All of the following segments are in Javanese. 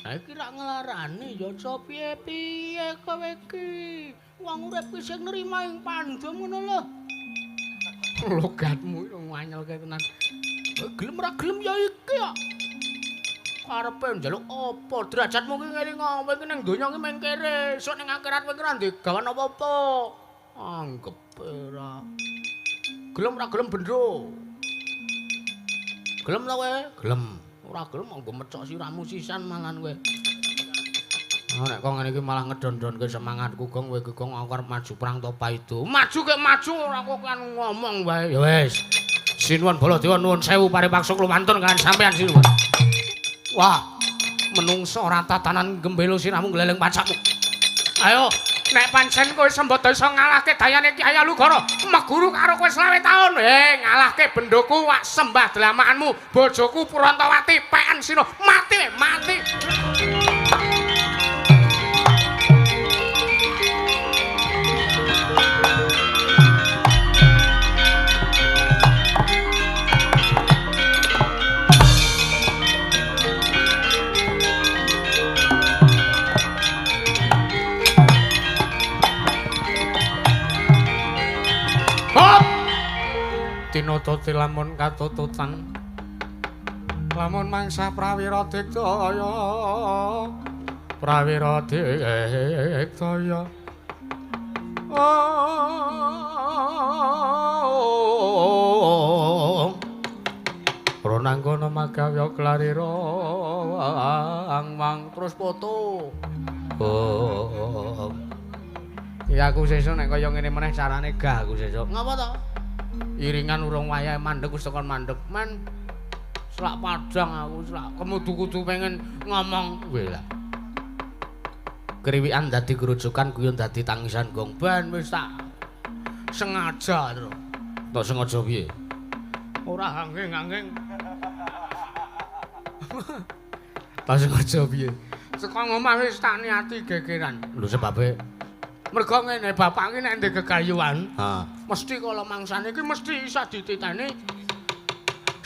Iki rak nglarani ya aja piye-piye kowe iki. Wong urip ki sing nrima ing pandum ngono lho. Logatmu yo nganyelke tenan. Gelem ra gelem ya iki kok. Karepe njaluk apa? Derajatmu ki ngene ngopo iki ning donya ki mung kere. Sok ning akhirat kowe ki ra ndek gawan apa-apa. Anggep ora. Gelem ra gelem bendro. Gelem ta kowe? Gelem. Ora gelem monggo mecok sirahmu sisan malan kowe. Oh, nek kok ngene iki malah ngedon-donke semangatku gong kowe gong aku arep maju perang topa itu. Maju kek maju ora kok kan ngomong wae. Ya wis. Sinuwun Baladewa nuwun sewu paripaksa kula mantun kan sampean sinuwun. Wah, menungso ora tatanan gembelo sirahmu gleleng pacakmu. Ayo, nek pancen kowe sembada iso ngalahke dayane Kyai Alugara, meguru karo kowe 20 taun. Ngalahke bendoku wak sembah delamaanmu, bojoku Purantawati peken sino mati, mati. Tinototi lamun katututan lamun mangsa prawira digdaya prawira digdaya Ronanggono magawya klarira angmang terus foto ya aku sesuk nek kaya ngene meneh carane gah aku sesuk ngapa to iringan urung wayahe mandeg wis tekan mandeg men selak padang aku selak kemudu-kudu pengen ngomong kowe lah kriwikan dadi kerujukan guyon dadi tangisan gong ban wis tak sengaja to tak sengaja piye ora angeng-angeng tak sengaja piye saka ngomah wis tak niati gegeran lho sebabe mergo ngene bapak iki nek ndek gegayuhan mesti kala mangsane iki mesti isa dititeni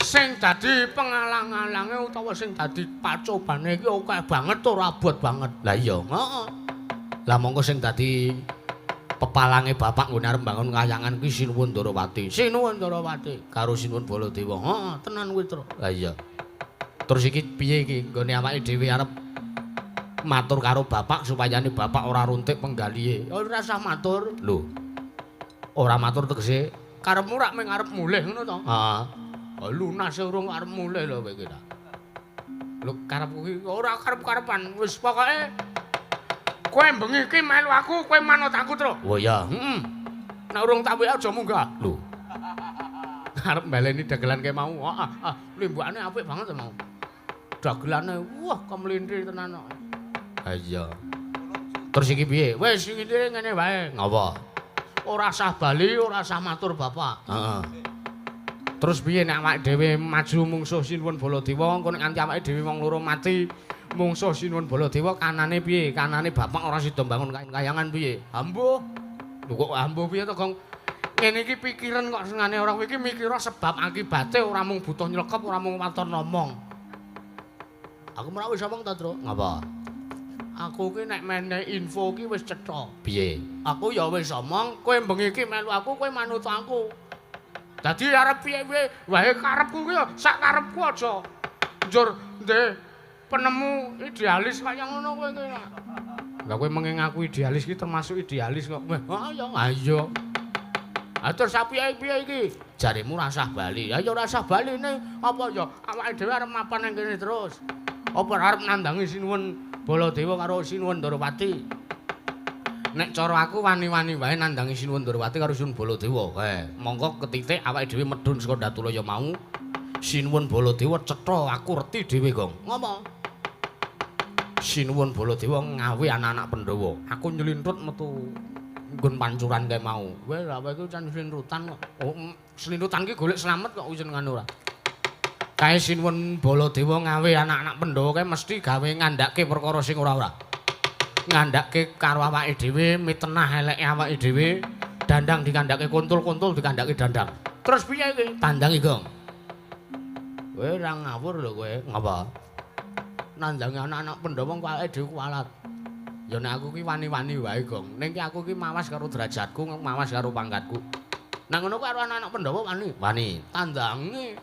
sing dadi pengalang-alange utawa sing dadi pacobane iki akeh banget ora abot banget lah iya heeh lah mongko sing dadi pepalange bapak nggone arep mbangun kayangan kuwi Sinuwun Ndarawati karo Sinuwun Baladewa heeh tenan kuwi terus lah iya terus iki piye iki nggone awake dhewe arep matur karo bapak supayane bapak ora runtik penggalihe. Ora usah matur. Lho. Ora matur tegese karepmu rak mung arep mulih ngono to? Heeh. Lunas urung arep mulih lho kowe iki ta. Lho karepku iki ora karep-karepan. Wis pokoke kowe bengi iki melu aku, kowe manut aku terus. Oh iya. Heeh. Nek urung tak wek aja munggah. Lho. Arep baleni dagelan kae mau. Heeh. Limbukane apik banget mau. Dagelane wah kemlintir tenan kok. Iya. Terus iki piye? Wis iki ngene wae. Ngapa? Ora sah bali, ora sah matur bapak. Heeh. Terus piye nek awake dhewe maju mungsuh Sinuwun Baladewa, engko nek nganti awake dhewe wong loro mati mungsuh Sinuwun Baladewa kanane piye? Kanane bapak ora sida mbangun kayangan piye? Ambuh. Lho kok ambuh piye to, Gong? Ngene iki pikiran kok sengane ora kowe iki mikira sebab akibate ora mung butuh nylekep, ora mung waton ngomong. Aku ora wis omong ta, Tru? Ngapa? Aku ki nek menehi info ki wis cetha. Piye? Aku ya wis omong, kowe bengi iki melu aku, kowe manut aku. Dadi arep piye-piye wae karepku ki ya sak karepku aja. Njur ndek penemu idealis kaya ngono kowe ki. Lah kowe menging aku idealis ki termasuk idealis kok. Wah, ya ayo. Atur sapiye-piye iki? Jaremu ora sah bali. Ya ora sah baline. Apa ya awake dhewe arep mapan nang kene terus. Apa arep nandangi Sinuwun Baladewa karo Sinuwun Ndarawati. Nek cara aku wani-wani wae nandangi Sinuwun Ndarawati karo Sinuwun Baladewa. Monggo ketitik awake dhewe medhun saka Datulaya mau. Sinuwun Baladewa cetha aku reti dhewe, Gong. Ngopo? Sinuwun Baladewa ngawe anak-anak Pandhawa. Aku nylintut metu nggon pancuran kae mau. Weh, lha kowe iku can slintutan kok. Oh, slintutan ki golek slamet kok jenengan ora. Kae Sinuwun Baladewa ngawe anak-anak Pandhawa kae mesti gawe ngandhake perkara sing ora-ora. Ngandhake karo awake dhewe, mitenah eleke awake dhewe, dandang dikandhake kuntul-kuntul dikandhake dandang. Terus piye iki? Tandangi, Gong. Kowe ora ngawur lho kowe. Ngapa? nandangi anak-anak Pandhawa kok awake dhewe kualat. Ya nek aku ki wani-wani wae, Gong. Ning ki aku ki mawas karo derajatku, mawas karo pangkatku. Nang ngono karo anak-anak Pandhawa wani. Wani, tandangi.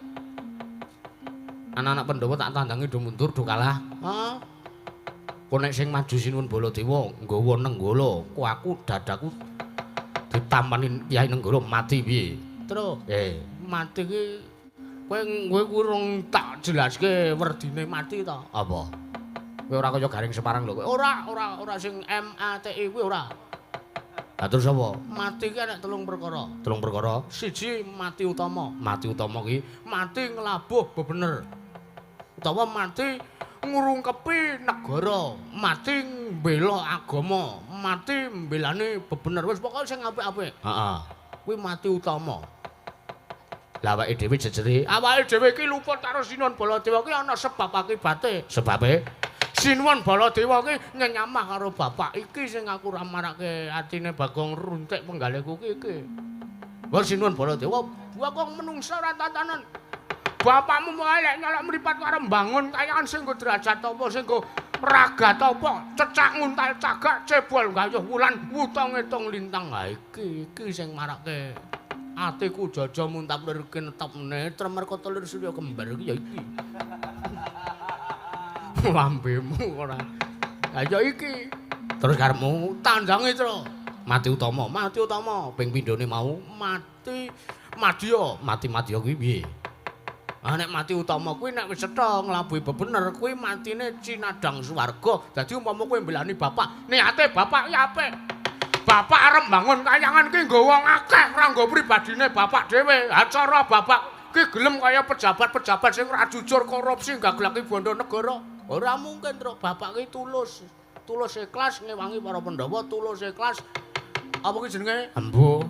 Anak-anak Pandhawa tak tandangi do mundur do kalah. Heeh. Kok nek sing maju Sinuwun Baladewa nggawa nenggala, kok aku dadaku ditampani Kyai Nenggala mati piye? Terus, mati ki kowe urung tak jelaske werdine mati ta? Apa? Kowe ora kaya Garing Semarang lho kowe. Ora sing MATI kuwi ora. Lah terus apa? Mati ki ana 3 perkara. 3 perkara. Siji mati utama. Mati utama ki mati nglabuh bebener. Utawa mati ngurungkepi negara, mati mbela agama, mati mbelani bebener. Wis pokoke sing apik-apik. Heeh. Kuwi mati utama. Lah awake dhewe jejere, awake dhewe iki luput karo Sinuwun Baladewa ki ana sebab akibate. Sebabe Sinuwun Baladewa ki nyenyamah karo bapak iki sing aku ra marake atine Bagong runtik penggalihku iki. Wong Sinuwun Baladewa Bagong menungsa ora tatanan. Bapakmu wae lek nyolok mripat karo mbangun kayangan sing nggo derajat apa sing nggo ragat apa cecak nguntal cagak cebol gayuh wulan wutong-etung lintang. Ha iki sing marake atiku jaja muntap lirke netep netra merko telir surya kembar iki ya iki. Lambemu ora. Ha ya iki. Terus karepmu tandange, Tru. Mati utama ping pindhone mau mati madya. Mati madya kuwi piye? Ah nek mati utama kuwi nek wis cetha nglabuhi bebener kuwi matine cinadang swarga. Dadi umpama kowe mbelani bapak, niate bapak ki apik. Bapak arep bangun kayangan ki nggo wong akeh, ora nggo pribadine bapak dhewe. Acara bapak ki gelem kaya pejabat-pejabat sing ora jujur korupsi gaglaki bondo negara. Ora mungkin, Tru. Bapak ki tulus ikhlas ngewangi para Pandhawa, tulus ikhlas. Apa ki jenenge? Embu.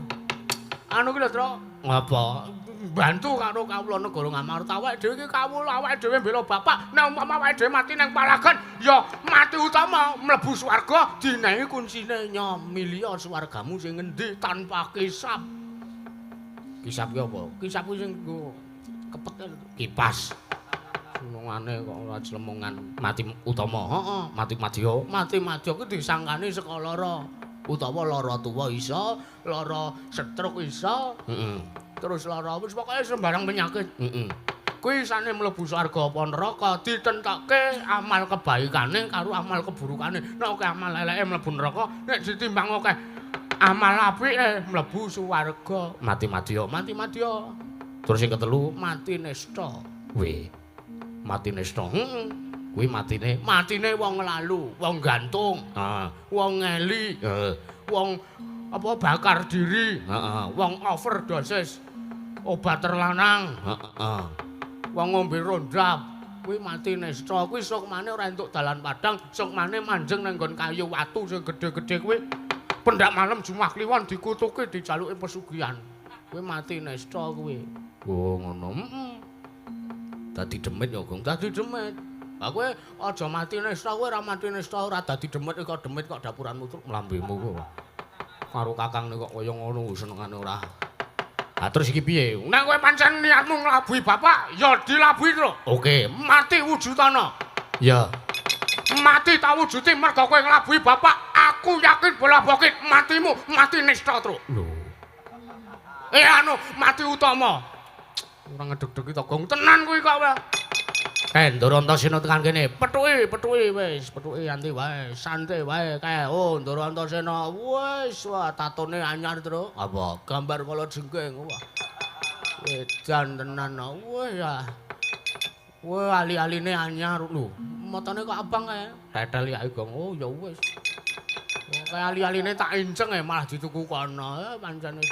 Anu ki lho, Tru. Ngapa? Bantu karo kawula negara Ngamarta. Awake dhewe iki kawula, awake dhewe mbela bapak. Nek umpama awake dhewe mati nang palagan, ya mati utama mlebu swarga dinehi kuncine nyamilya swargamu sing ngendi tanpa kisap. Kisap ki apa? Kisap ki sing nggo kepek kipas. Senengane kok ora jlemongan mati utama. Heeh, mati madya. Mati madya ki disangkani saka lara. Utawa lara tuwa iso, lara stroke iso. Heeh. Terus lara wis pokoke sembarang penyakit. Kuwi isane mlebu swarga apa neraka ditentake amal kebaikane karo amal keburukane. Nek akeh amal eleke mlebu neraka, nek ditimbang akeh amal apike mlebu swarga. Mati madya. Terus sing ketelu mati nista. Weh. Mati nista. Kuwi matine wong lalu, wong gantung, wong ngeli, wong apa bakar diri, wong overdosis obat terlanang, wong ngombe rondap, kuwi mati nista. Kuwi sok maneh ora entuk dalan padang, sok maneh manjing nang nggon kayu watu sing gedhe-gedhe kuwi. Pendak malam Jumat Kliwon dikutuki dijaluki pesugihan. Kuwi mati nista kuwi. Oh ngono. Dadi demit ya, Gong. Dadi demit. Lah kowe aja mati nista, kowe ora mati nista ora dadi demit kok dapuranmu truk mlambemu kowe. Karo kakangne kok kaya ngono senengane ora. Lah terus iki piye? Nek kowe pancen niatmu nglabuhi bapak, ya dilabuhi, Truk. Oke, mati wujudana. Ya. Mati ta wujude mergo kowe nglabuhi bapak, aku yakin bola bokit matimu mati nista, Truk. Lho. Anu mati utama. Ora ngedeg-degi to, Gong. Tenan kuwi kok. Ndara Antasena tekan kene. Pethuki wis, pethuki anti wae, santai wae kae. Oh, Ndara Antasena wis wah tatone anyar, Tru. Apa? Gambar kala jengking. Wah. Edan tenan. Wah ya. Wah, ali-aline anyar lho. Matane kok abang kae. Tetel ya, Gong. Oh, ya wis. Kae ali-aline tak inceng malah dituku kono. Pancen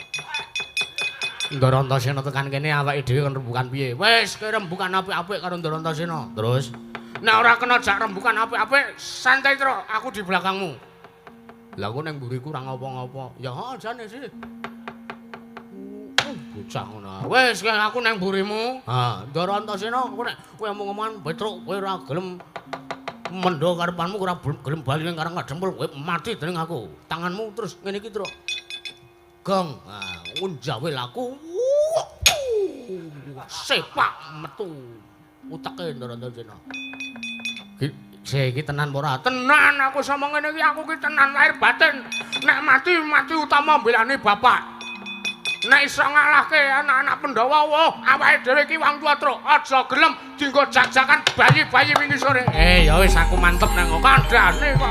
Ndara Antasena tekan kene awake dhewe kan rembukan piye? Wis, kowe rembukan apik-apik karo Ndara Antasena. Terus nek ora kena jak rembukan apik-apik, santai Tru, aku di belakangmu. Lah aku ning mburiku ora ngapa-ngapa. Ya heeh jane sih. Bocah ngono. Wis, aku ning mburimu. Ha, Ndara Antasena, aku nek kowe omong-omongan Petruk, kowe ora gelem mendho karepanmu, ora gelem bali ning karang kadempul, kowe mati dening aku. Tanganmu terus ngene iki, Tru. Gong, unjawe laku sepak metu utake Ndara Antasena. Iki tenan ora? Tenan aku sama ngene iki aku ki tenan lahir batin. Nek mati utama mbelani bapak. Nek iso ngalahke anak-anak Pandhawa, awake dhewe ki wong tuwa truk, aja gelem dienggo jak-jakan bayi-bayi wingi sore. Ya wis aku mantep nang kandhane kok.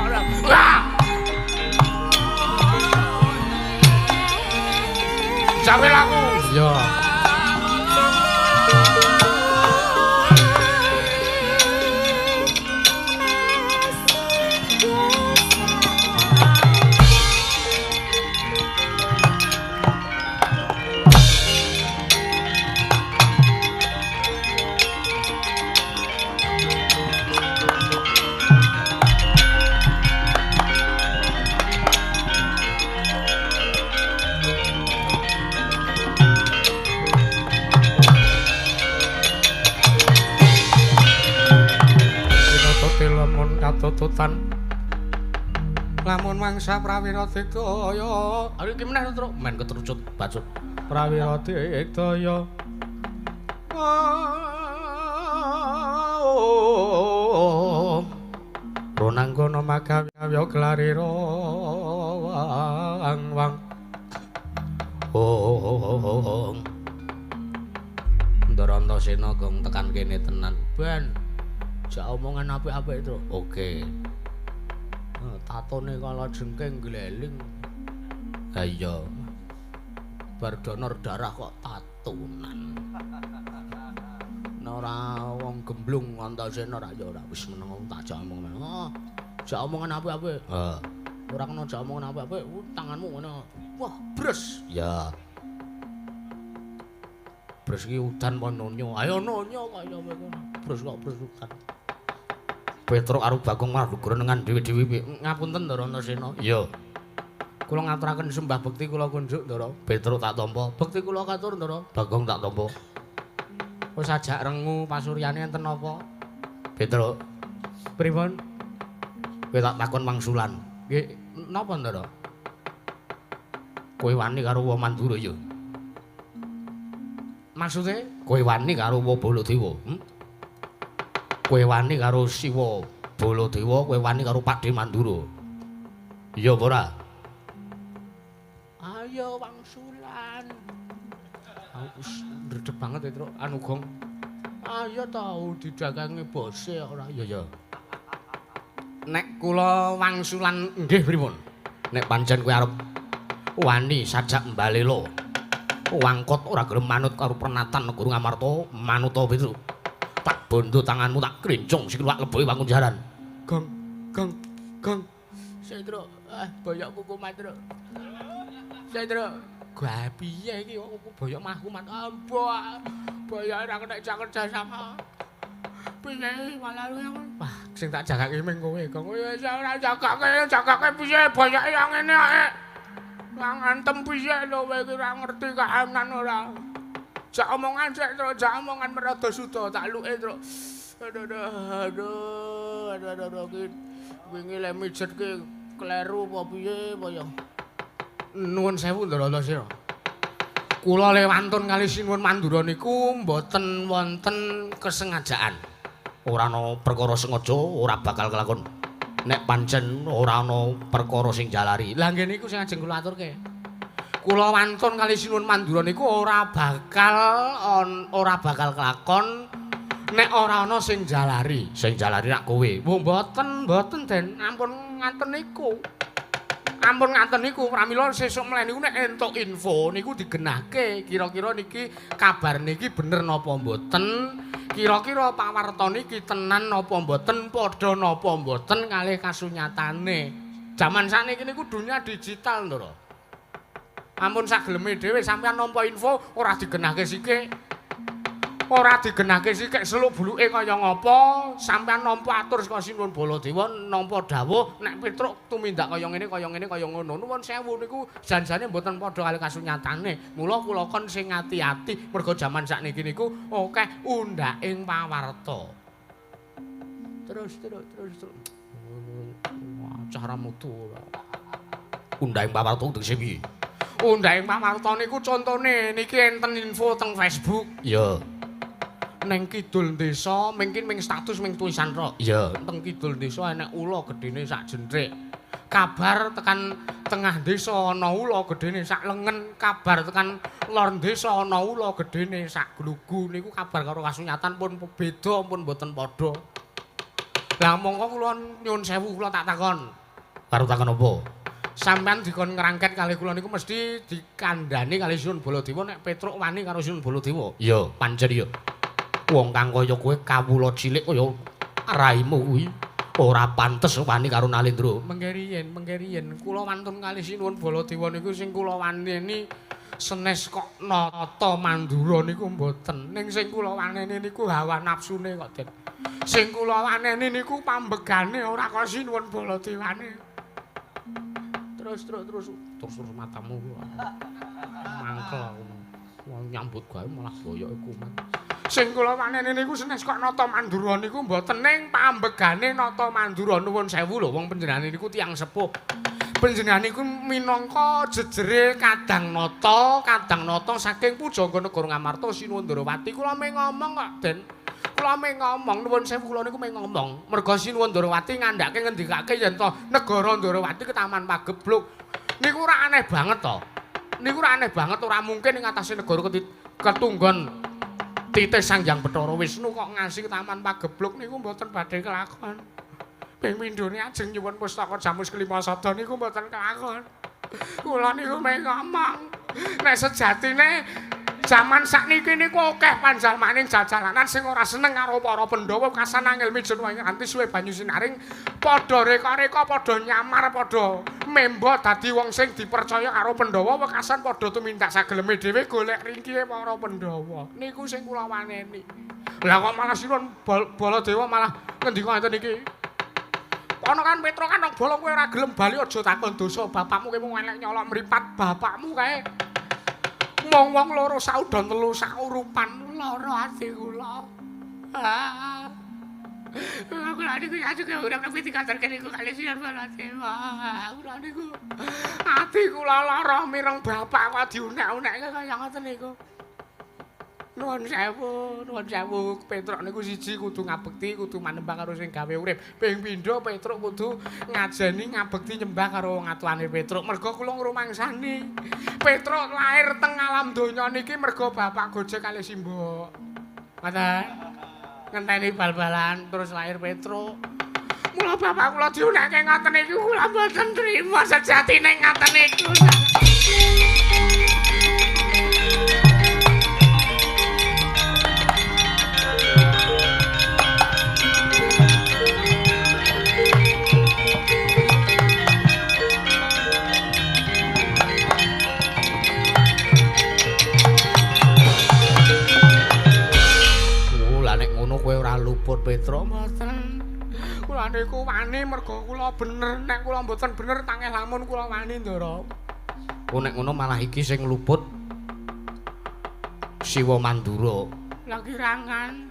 Jawel aku. Ya. Katututan lamun mangsa prawira digdaya iki meneh to men ketrucut bacut prawira digdaya ronanggana magawi gelarira wang Ndarantasena gong tekan kene tenan ben jak omongan apik-apik itu. Oke. Tatone kala jengking gleling. Ha iya. Bar donor darah kok tatunan. Ora wong gemblung Antasena ra ya ora wis meneng tak jak omong men. Jak omongan apik-apik. Ora kena jak omongan apik-apik, tanganmu ngono. Wah, bres. Ya. Bres iki udan apa nonyo? Ayo nonyo kaya ngono. Bres kok bres udan. Petruk karo Bagong Madugra nengan dhewe-dhewe. Ngapunten Ndara Antasena. Iya. Kula ngaturaken sembah bekti kula kunjuk Ndara. Petruk tak tampa. Bekti kula katur Ndara. Bagong tak tampa. Wis ajak rengu pasuryane enten apa? Petruk. Pripun? Kowe tak takon wangsulan. Nggih, napa Ndara? Kowe wani karo wong Mandura ya? Maksude kowe wani karo wong Baladewa? Kowe wani karo Siwa Baladewa, kowe wani karo Pakde Mandura. Iya apa ora? Ayo wangsulan. Aku ndredeg banget Truk anu Gong. Ayo tau didagangi bose ora ya ya. Nek kula wangsulan nggih pripun? Nek pancen kowe arep wani sajak mbalela. Wangkot ora gelem manut karo pernatan Guru Ngamarta, manut ta Petruk? Tak bondo tanganmu tak krincung sikil wak leboe wangun jaran. Gong. Setro, boyok kuku Truk. Setro, gua piye iki kok boyok mahku mat ambo. Boyok ora kena kerja sama. Piye malah wah, sing tak jagake ming kowe, Gong. Wis ora jagake piye boyoke yang ngene ae. Lah ngantem piye lho kowe iki ora ngerti kahanan ora. Jak omongan sik, Truk, jak omongan merada suda tak luke, Truk. Aduh, ki wingi le mijet ki kleru apa piye apa ya. Nuwun sewu Ndara Antasena. Kula lewantun kali Sinuwun Mandura niku mboten wonten kesengajaan. Ora ana perkara sengaja, ora bakal kelakon. Nek pancen ora ana perkara sing jalari. Lah nggih niku sing ajeng kula aturke. Kula wantun kali Sinuwun Mandura niku ora bakal kelakon nek ora ana sing jalari. Sing jalari rak kowe. Mboten Den, ampun ngaten niku. Ampun ngaten niku, pramila sesuk mleh niku nek entuk info niku digenahke. Kira-kira niki kabar niki bener napa mboten? Kira-kira pawarta niki tenan napa mboten? Padha napa mboten kalih kasunyatane. Jaman sakniki niku dunia digital, Ndara. Ampun sageleme dhewe sampeyan nampa info ora digenahke sithik. Ora digenahke sithik seluk buluke kaya ngapa? Sampeyan nampa atur saka Sinuwun Baladewa nampa dawuh nek Petruk tumindak kaya ngene kaya ngono. Nuwun sewu niku janjane mboten padha kali kasunyatane. Mula kula kon sing ati-ati merga jaman sakniki niku akeh undhaking pawarta. Terus. Cara mutu ora. Undhaking pawarta tegese piye? Undhaking pawarta niku contone niki enten info teng Facebook. Ya. Neng kidul desa mungkin ming status ming tulisan tok. Iya. Teng kidul desa enek ula gedene sak jentrik. Kabar tekan tengah desa ana ula gedene sak lengen, kabar tekan lor desa ana ula gedene sak glugu niku kabar karo kasunyatan pun beda pun boten padha. Lah mongko kula nyuwun sewu kula tak takon. Karo takon apa? Sampeyan dikon ngrangket kalih kula niku mesti dikandhani kalih Sinuwun Baladewa nek Petruk wani karo Sinuwun Baladewa. Iya, pancen iya. Wong kang kaya kowe kawula cilik kaya raimu kuwi ora pantes wani karo Nalendra. Mengkeriyen kula wantun kalih Sinuwun Baladewa niku sing kula waneni senes kok nata mandura niku mboten. Ning sing kula waneni niku hawa nafsune kok, Den. Sing kula waneni niku pambegane ora kaya Sinuwun Baladewane. Terus matamu mangkel aku. Nyambut gawe malah boyoke kuman. Sing kula waneni niku senes kok nata mandura niku mboten ning pambegane nata mandura nuwun sewu lho wong panjenengan niku tiyang sepuh. Panjenengan niku minangka jejere kadang nata saking pujangga negara Ngamarta Sinuwun Ndarawati. Kula mung ngomong kok, Den. Kula mung ngomong nuwun sewu kula niku mung ngomong. Merga Sinuwun Ndarawati ngandhake ngendikake yen to negara Ndarawati ke Taman Pagebluk. Niku ora aneh banget to. Niku ora aneh banget ora mungkin ing atase negara ketunggon Titih Sangjang Bathara Wisnu kok ngasih Taman Pagebluk niku mboten badhe kelakon. Ping pindhone ajeng nyuwun pustaka Jamus Kelima Sada niku mboten kelakon. Kula niku mung ngomong nek sejatine jaman sakniki niku akeh panjalmaning jajalanan sing ora seneng karo para Pandhawa kasan angel mijun wae nganti suwe banyu sinaring padha reka-reka padha nyamar padha memba dadi wong sing dipercaya karo Pandhawa wekasan padha tumindak sageleme dhewe golek ringkihe para Pandhawa niku sing kula waneni. Lah kok malah Sinuwun Baladewa malah ngendika ngeten iki. Ponokan Petruk kan nang bolo kowe ora gelem bali aja takon dosa bapakmu kowe mung elek nyolok mripat bapakmu kae. Wong-wong loro saudon telu saurupan lara ati kula. Kula niku ajeng ora kepiti kadarke niku kalih Sinuwun Baladewa. Kula niku ati kula lara mireng bapak kok diunek-unekke kaya ngoten niku. Nuwun sewu, Petruk niku siji kudu ngabekti, kudu manembah karo sing gawe urip. Ping pindho Petruk kudu ngajeni ngabekti nyembah karo wong atuane Petruk. Merga kula ngrumangsani. Petruk lair teng alam donya niki merga bapak gojek kalih simbok. Ngoten. Ngenteni bal-balan terus lair Petruk. Mula bapak kula diunekke ngoten iki kula mboten trima sejatine ngoten niku. Kowe ora luput Petruk mboten. Kula niku wani merga kula bener nek kula mboten bener tangeh lamun kula wani Ndara. Nek ngono malah iki sing luput Siwa Mandura. Lah kirangan.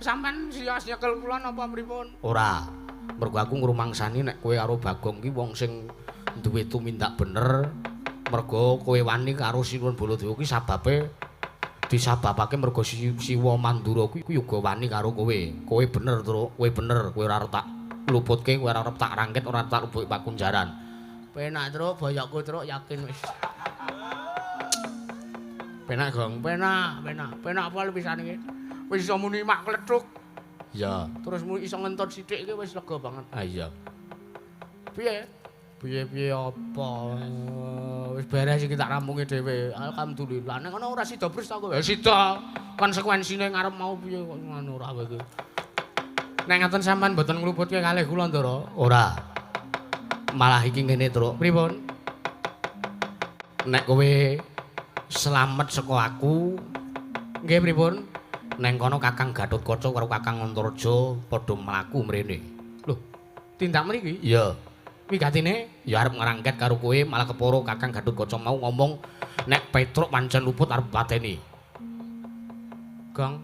Sampeyan sias nyekel kula napa pripun? Ora. Mergo aku ngrumangsani nek kowe karo Bagong ki wong sing duwe tumindak bener. Mergo kowe wani karo Sinuwun Baladewa ki sababe disababake mergo Siwa Mandura kuwi uga wani karo kowe. Kowe bener, Truk. Kowe bener. Kowe ora arep tak luputke, kowe ora arep tak rangket, ora tak luput pakunjaran. Penak, Truk, boyokku, Truk, yakin wis. Penak, Gong. Penak apa pisan iki. Wis iso muni mak klethuk. Iya. Terus iso ngentut sithik iki wis lega banget. Ah iya. Piye? Piye apa? Wis beres iki tak rampungi dhewe. Alhamdulillah. Nek ngono ora sida bres ta kowe? Sida. Konsekuensine ngarep mau piye kok ngono ora kowe iki. Nek ngaten sampean mboten ngluputke kalih kula Ndara. Ora. Malah iki ngene, Truk. Pripun? Nek kowe slamet saka aku, nggih pripun? Neng kono Kakang Gatotkaca karo Kakang Antaraja padha mlaku mrene. Lho, tindak mriki? Iya. Wigatine ya arep ngrangket karo kowe malah keporo Kakang Gatotkaca mau ngomong nek Petruk pancen luput arep pateni. Gang.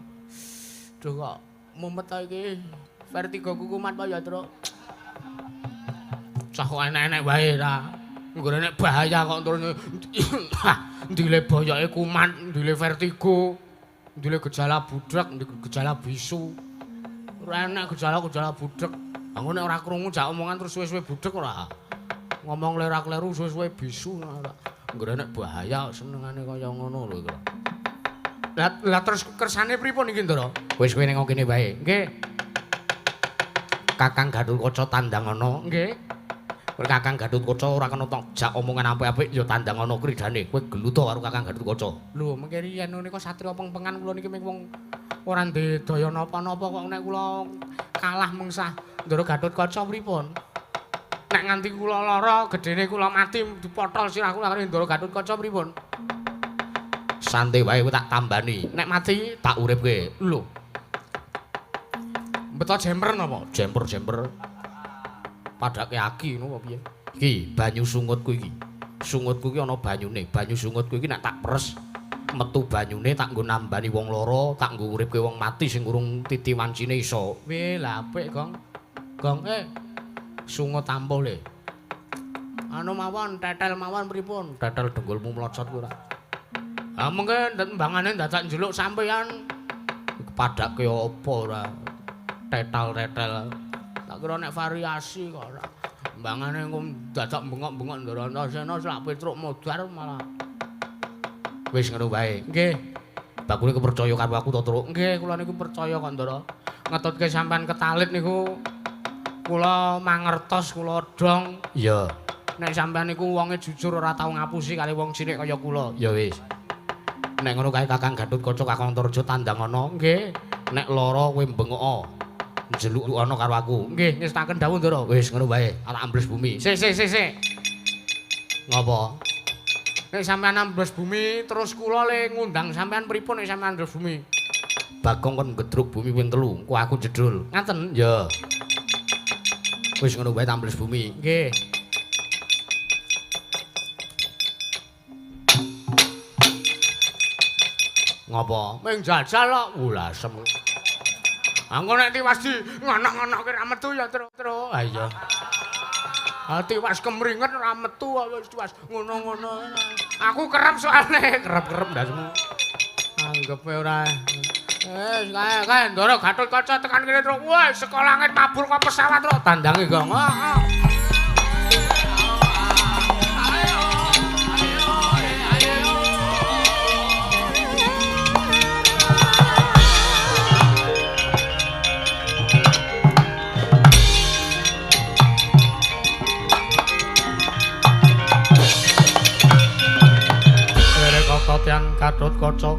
Duh kok mumet ta iki. Vertigo kukuman apa ya, Truk? Cah kok enek-enek wae ta. Nggone nek bahaya kok terus ndile boyoke kuman, ndile vertigo. Ndile gejala budhek, gejala bisu. Ora enak gejala-gejala budhek. Aku nek ora krungu jak omongan terus suwe-suwe budhek ora. Ngomong lerak-leru suwe-suwe bisu ora. Ngrenek bahaya senengane kaya ngono lho iki. Lah terus kersane pripun iki, Ndara? Wis kowe ning kene wae. Nggih. Kakang Gatotkaca Tandangana. Nggih. Kakang Gatotkaca ora kena jak omongan apik-apik ya Tandangana kridane. Kowe geluto karo Kakang Gatotkaca. Lho, mengke riyen nika satriya pengpengan kula niki mung wong ora ndek daya napa-napa kok nek kula kalah mengsah Ndara Gatotkaca pripun? Nek nganti kula lara, gedene kula mati dipotol sirah kula karo Ndara Gatotkaca pripun? Santai wae kowe tak tambani. Nek mati tak uripke. Lho. Beto jemper napa? Jemper. Padake aki ngono apa piye? Iki banyu sungutku iki. Sungutku iki ana banyune. Banyu sungutku iki nek tak peres metu banyune tak nggo nambani wong loro, tak nggo uripke wong mati sing urung titi wancine iso. Weh, lha apik, Gong. Gong, sungut ampuh le. Anu mawon, tetel mawon pripun? Tetel dengkulmu mlocot ku ora. Ah mengke mbangane dadak njeluk sampean. Kepadake apa ora? Tetel-tetel. Tak kira nek variasi kok ora. Mbangane engko dadak bengok-bengok Ndara Antasena sak Petruk modar malah. Wis ngono wae. Nggih. Bakule kepercaya karo aku to, Truk? Nggih, kula niku percaya kok Ndara. Ngetutke sampean ketalit niku kula mangertos, kula dong. Iya. Nek sampean niku wonge jujur ora tau ngapusi kali wong cilik kaya kula. Ya wis. Nek ngono kae Kakang Gatotkaca Kakang Antareja Tandangana. Nggih. Nek lara kowe mbengok. Njeluk ana karo aku. Nggih, ngestaken dawuh Ndara. Wis ngono wae, tak ambles bumi. Sik. Ngopo? Nek sampean ambles bumi terus kula le ngundang sampean pripun nek sampean ambles bumi? Bagong kon gedruk bumi ping 3, ku aku jedul. Ngaten? Ya. Wis ngono wae tak ambles bumi. Nggih. Ngopo? Ming jajal kok. Ulasem. Angko nek tiwas di ngono-ngonoke ra metu ya terus. Ah iya. Tiwas kemringet ora metu wis tiwas ngono-ngono. Aku kerep soalnya kerep-kerep ndasmu. Anggepe ora. Kae Ndara Gatotkaca tekan kene terus. Wah, sekolah langit mabur kok pesawat terus tandange Gong. Tatian Gatotkaca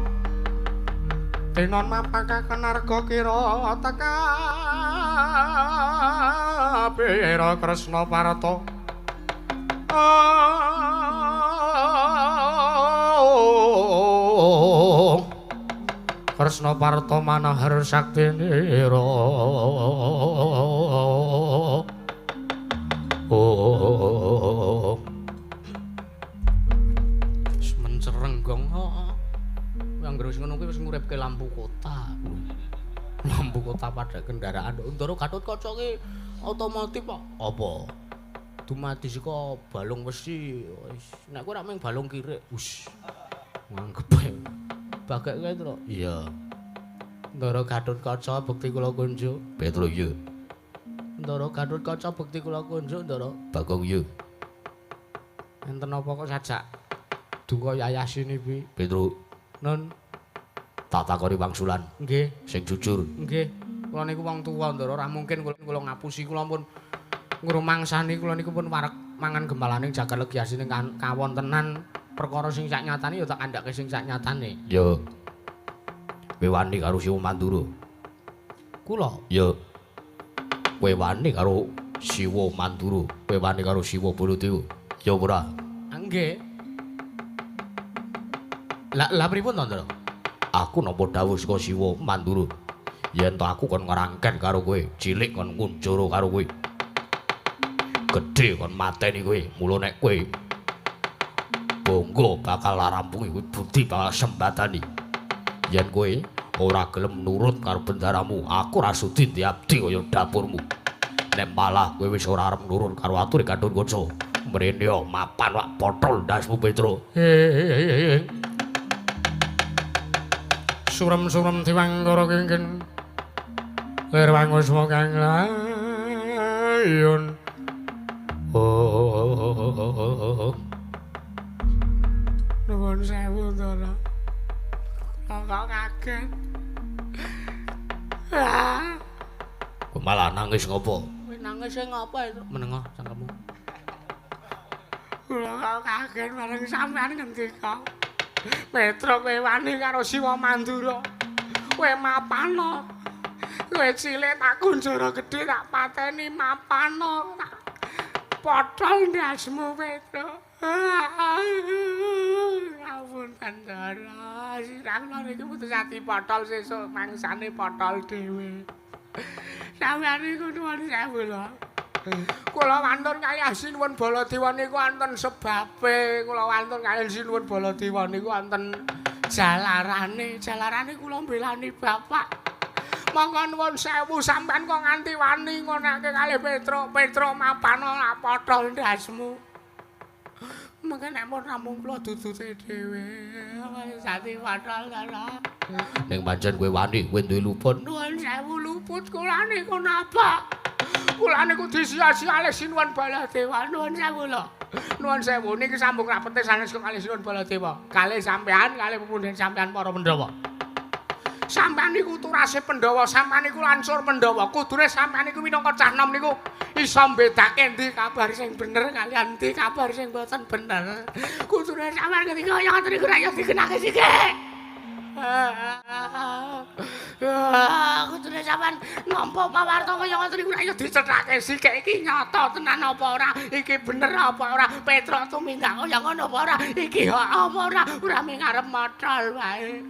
tinon mapakaken arga kira teka pira Kresna Parta Kresna Parta manahar saktinira Renggong yang terus ngono kuwi wis nguripke lampu kota. Lampu kota pada kendaraan. Ndara Gatotkaca ki otomotif kok. Apa? Dumadi saka balung wesi. Nek kowe rak mung balung kirik, wis. Nganggepe. Bagek kae to. Iya. Ndara Gatotkaca bekti kula kunjuk. Petro iya. Ndara Gatotkaca bekti kula kunjuk, Ndara. Bagong iya. Enten apa kok sajak duka yayasine kuwi? Petro. Nun. Tak takoni wangsulan. Nggih. Sing jujur. Nggih. Kula niku wong tuwa, Ndara, ora mungkin kula ngapusi. Kula pun ngrumangsani kula niku pun wareg mangan gembalaning jagat legiasine kawontenan perkara sing sak nyatane ya tak kandhake sing sak nyatane. Ya. Kowe wani karo Siwa Mandura. Kula? Ya. Kowe wani karo Siwa Mandura. Kowe wani karo Siwa Baladewa. Ya ora? Nggih. Lah pripun to, Ndara? Aku napa dawuh saka Siwa Mandura. Yen to aku kon ngrangken karo kowe, cilik kon ngunjara karo kowe. Gedhe kon mateni kowe. Mula nek kowe bangga bakal larampungi kowe budi bakal sembadani. Yen kowe ora gelem nurut karo bendaramu, aku ora sudi diabdi kaya dapurmu. Nek malah kowe wis ora arep nurut karo ature Gatotkaca, mrene yo mapan wak potol ndasmu Petro. surem-surem diwangkara kengken lir wangusma kang layun nuwun sewu Ndara kok kaget kok malah nangis ngopo nangis sing apa itu menengo cangkemmu kula kok kaget bareng sampean ngendika Petro kowe wani karo Siwa Mandura kowe mapano kowe cilik tak kunjara gedhe tak pateni mapano tak potol ndasmu Petro ampun Ndara sirang niku putus ati potol sesuk mangsane potol dhewe sampeyan niku nuwun sewu lho kula wantun kalih Sinuwun Baladewa niku wonten sebabe kula wantun kalih Sinuwun Baladewa niku wonten jalarane kula mbelani bapak monggo nuwun sewu sampean kok nganti wani ngonake kalih Petro mapano potol ndasmu mengko nek mun namung kula dudute dhewe sate potol lho ning pancen kowe wani kowe duwe luput nuwun sewu luput kula niku napa kula niku disia-sia kalih Sinuwun Baladewa nuwun sewu lho nuwun sewu niki sambung rapete sanes kalih Sinuwun Baladewa kalih sampean kalih pepundhen sampean para Pandhawa sampean niku turase Pandhawa sampean niku lansur Pandhawa kudune sampean niku minangka cah nom niku iso mbedake ndi kabar sing bener kaliyan ndi kabar sing boten bener kudune sampean ketika kaya ngoten niku ra yo dikenake sithik kudune sampean nampa pawarta kaya ngoten niku ra yo dicethake sithik iki nyata tenan apa ora iki bener apa ora Petro tumindak kaya ngono apa ora iki apa ora mingarep modal wae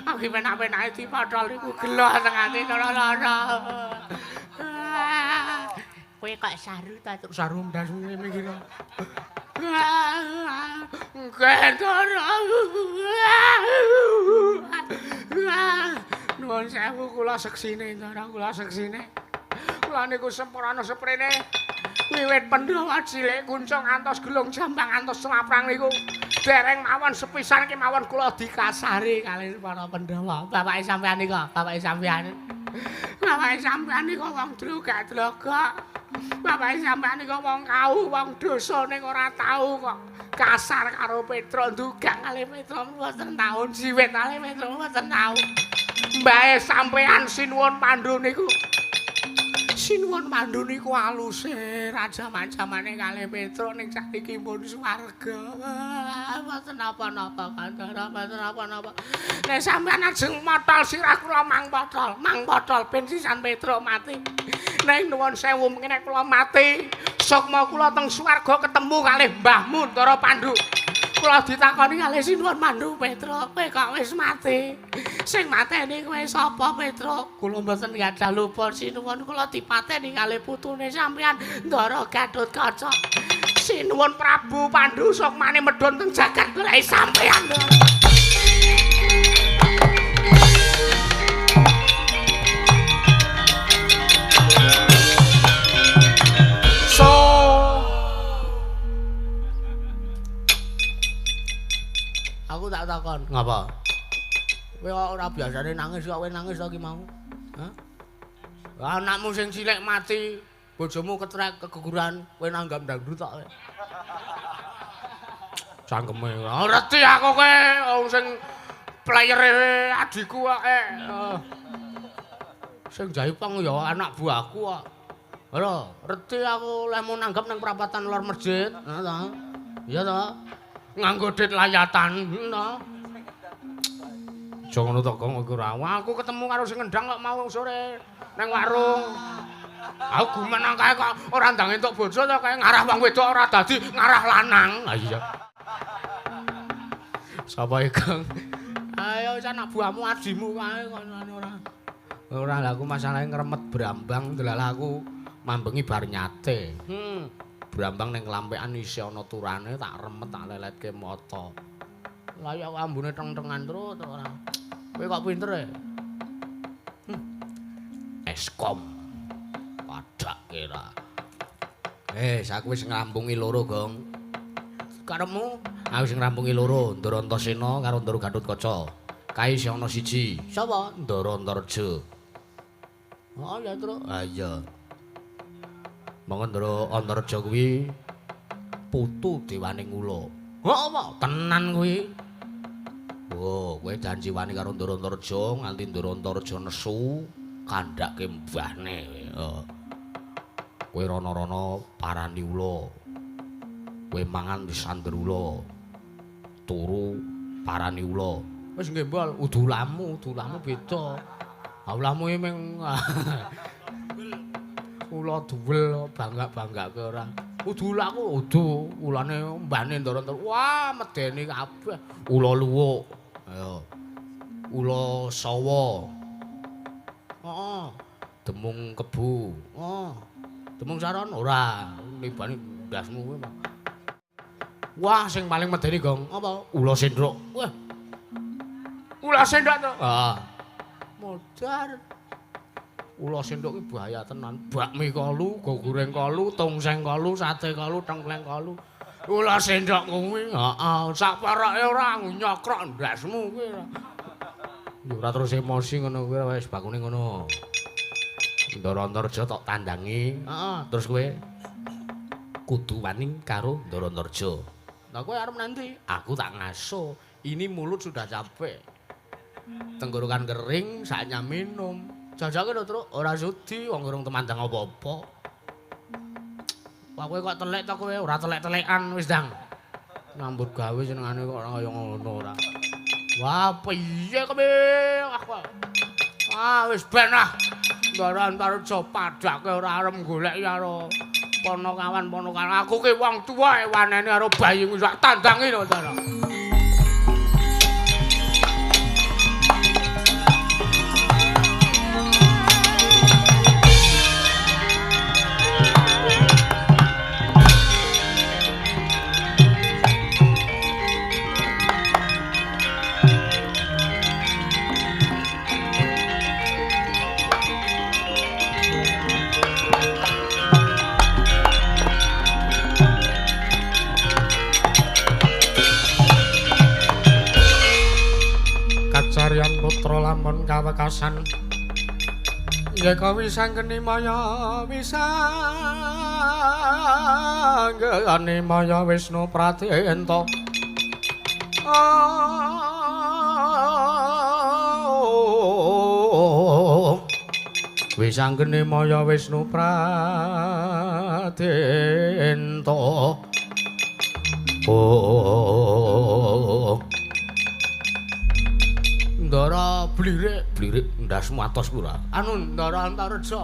aku penak-penake dipotol niku gelo teng ati lara-lara kowe kok saru ta saru ndas mikir nuwun sewu kula seksine Ndara kula seksine kula niku sempurna seprene wiwit Pandhawa cilik kuncung antos gelung jambang antos semaprang niku dereng mawon sepisan kemawon kula dikasari kalih para Pandhawa bapake sampean niku bapake sampean niku wong drogak-drogok bapake sampean niku wong kau wong dosa ning ora tau kok kasar karo Petro ndugang kalih Petro mboten taun jiwit kalih Petro mboten taun mbae sampean Sinuwun Pandhu niku Sinuwun Pandhu niku aluse raja-majamane kalih Petro ning sakniki pun swarga. Mboten napa-napa Kandara, mboten napa-napa. Nek sampeyan ajeng motol sirah kula mang potol ben sisan Petro mati. Nek nuwun sewu nek kula mati, sukma kula teng swarga ketemu kalih mbahmu Ndara Pandhu. Kula ditakoni kalih Sinuwun Pandhu Petro, kowe kok wis mati. Sing mateni kowe sapa Petro? Kula mboten gadah lupa Sinuwun kula dipateni kalih putune sampeyan Ndara Gatotkaca. Sinuwun Prabu Pandhu sukmane medhun teng jagat golek sampeyan. Aku tak takon. Ngapa? Kowe kok ora biasane nangis kok kowe nangis to ki mau? Hah? Anakmu sing cilik mati, bojomu ketrek keguguran, kowe nanggap dangdut tok kowe. Cangkeme. Ngerti aku kowe wong sing playere adikku kok. Sing jaipang ya anak buahku kok. Lho, ngerti aku lek mau nanggap nang perapatan lor masjid, ngono to. Iya to. Nganggo dit layatan ngono. Aja ngono to, Gong, iku ora. Aku ketemu karo sing ngendang kok mau sore nang warung. Aku gumen kae kok ora ndang entuk bojo to kae ngarah wong wedok ora dadi ngarah lanang. Ha iya. Sapa iki, Gong? Ayo anak buahmu adimu kae kok ora. Ora lha aku masalahe ngremet brambang delalah aku mambengi bar nyate. Brambang ning lampekan isih ana turane tak remet tak leletke mata. Lah ya ambune teng-tengan terus ora. Kowe kok pinter e? Eskom. Padak kira. Aku wis ngrampungi loro, Gong. Karepmu? Aku wis ngrampungi loro, Ndara Antasena karo Ndara Gatotkaca. kae sing ana siji. Sapa? Ndara Antareja. Oh ya, Tru. Ah iya. Monggo Ndara Antareja kuwi putu dewaning ula. Apa? Tenan kuwi. Oh, kowe janji wani karo Ndara Antareja nganti Ndara Antareja nesu kandhake mbahne. Kowe rono-rono parani ula. Kowe mangan disanter ula. Turu parani ula. Wis nggih, Mbol, udulamu beda. Ulamu meng ula duwel bangga-banggake ora. Udulaku udu, ulane mbane Ndara Antareja. Wah, medeni kabeh. Ula luwuk. Ayo. Ula sawa. Heeh. Demung kebu. Oh. Demung saron ora. Nibani ndasmu kuwi. Wah, sing paling medeni, Gong. Apa? Ula sendrok. Wah. Ula sendrok to? Heeh. Modar. Ula sendok ki bahaya tenan. Bakmi kolu, go goreng kolu, tongseng kolu, sate kolu, tengkleng kolu. Ula sendok kuwi, heeh, sak parake ora nyokrok ndasmu kuwi. Ya ora terus emosi ngono kuwi wis bakune ngono. Ndara Antareja tok tandangi, heeh, terus kowe kudu wani karo Ndara Antareja. Lah kowe arep nanti, aku tak ngaso. Ini mulut sudah capek. Tenggorokan kering, saatnya minum. Jajake lho, Truk, ora sudi wong urung temandang apa-apa. Wah, kowe kok telek to kowe, ora telek-telekan wis, Dang. Nyambut gawe senengane kok ora kaya ngono ora. Wah, piye kowe? Ah, wis ben ah. Ndara Antareja padake ora arep golek karo ponokawan-ponokan. Aku ki wong tuwa wanene karo bayi wis tak tandangi lho, Ndara. Carian putra lamun kawekasan ya kawisang geni maya wisang maya Wisnu Pratenta wisang geni maya Wisnu Pratenta Ndara blirik ndasmu atos pura. Anu Ndara Antareja.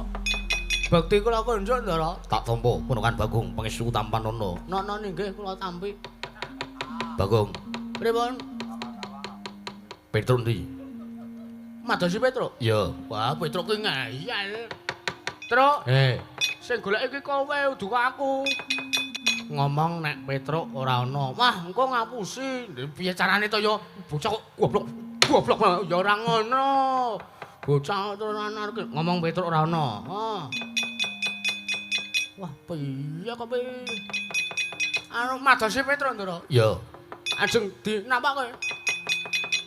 Bekti kula konjuk Ndara. Tak tampa Ponokan Bagong pangestu tampan ana. Nono nggih kula tampi. Bagong. Pripun? Petruk ndi? Madosi Petruk? Iya. Wah, Petruk ki ngeyel. Truk. Sing golek iki kowe udu aku. Ngomong nek Petruk ora ana. Wah, engko ngapusi. Piye carane to ya bocah kok goblok. Goblok ya ora ngono. Bocah tenan arek ngomong Petruk ora ana. Wah, piye kowe? Anu madosi Petruk, Ndara? Iya. Ajeng dinampake.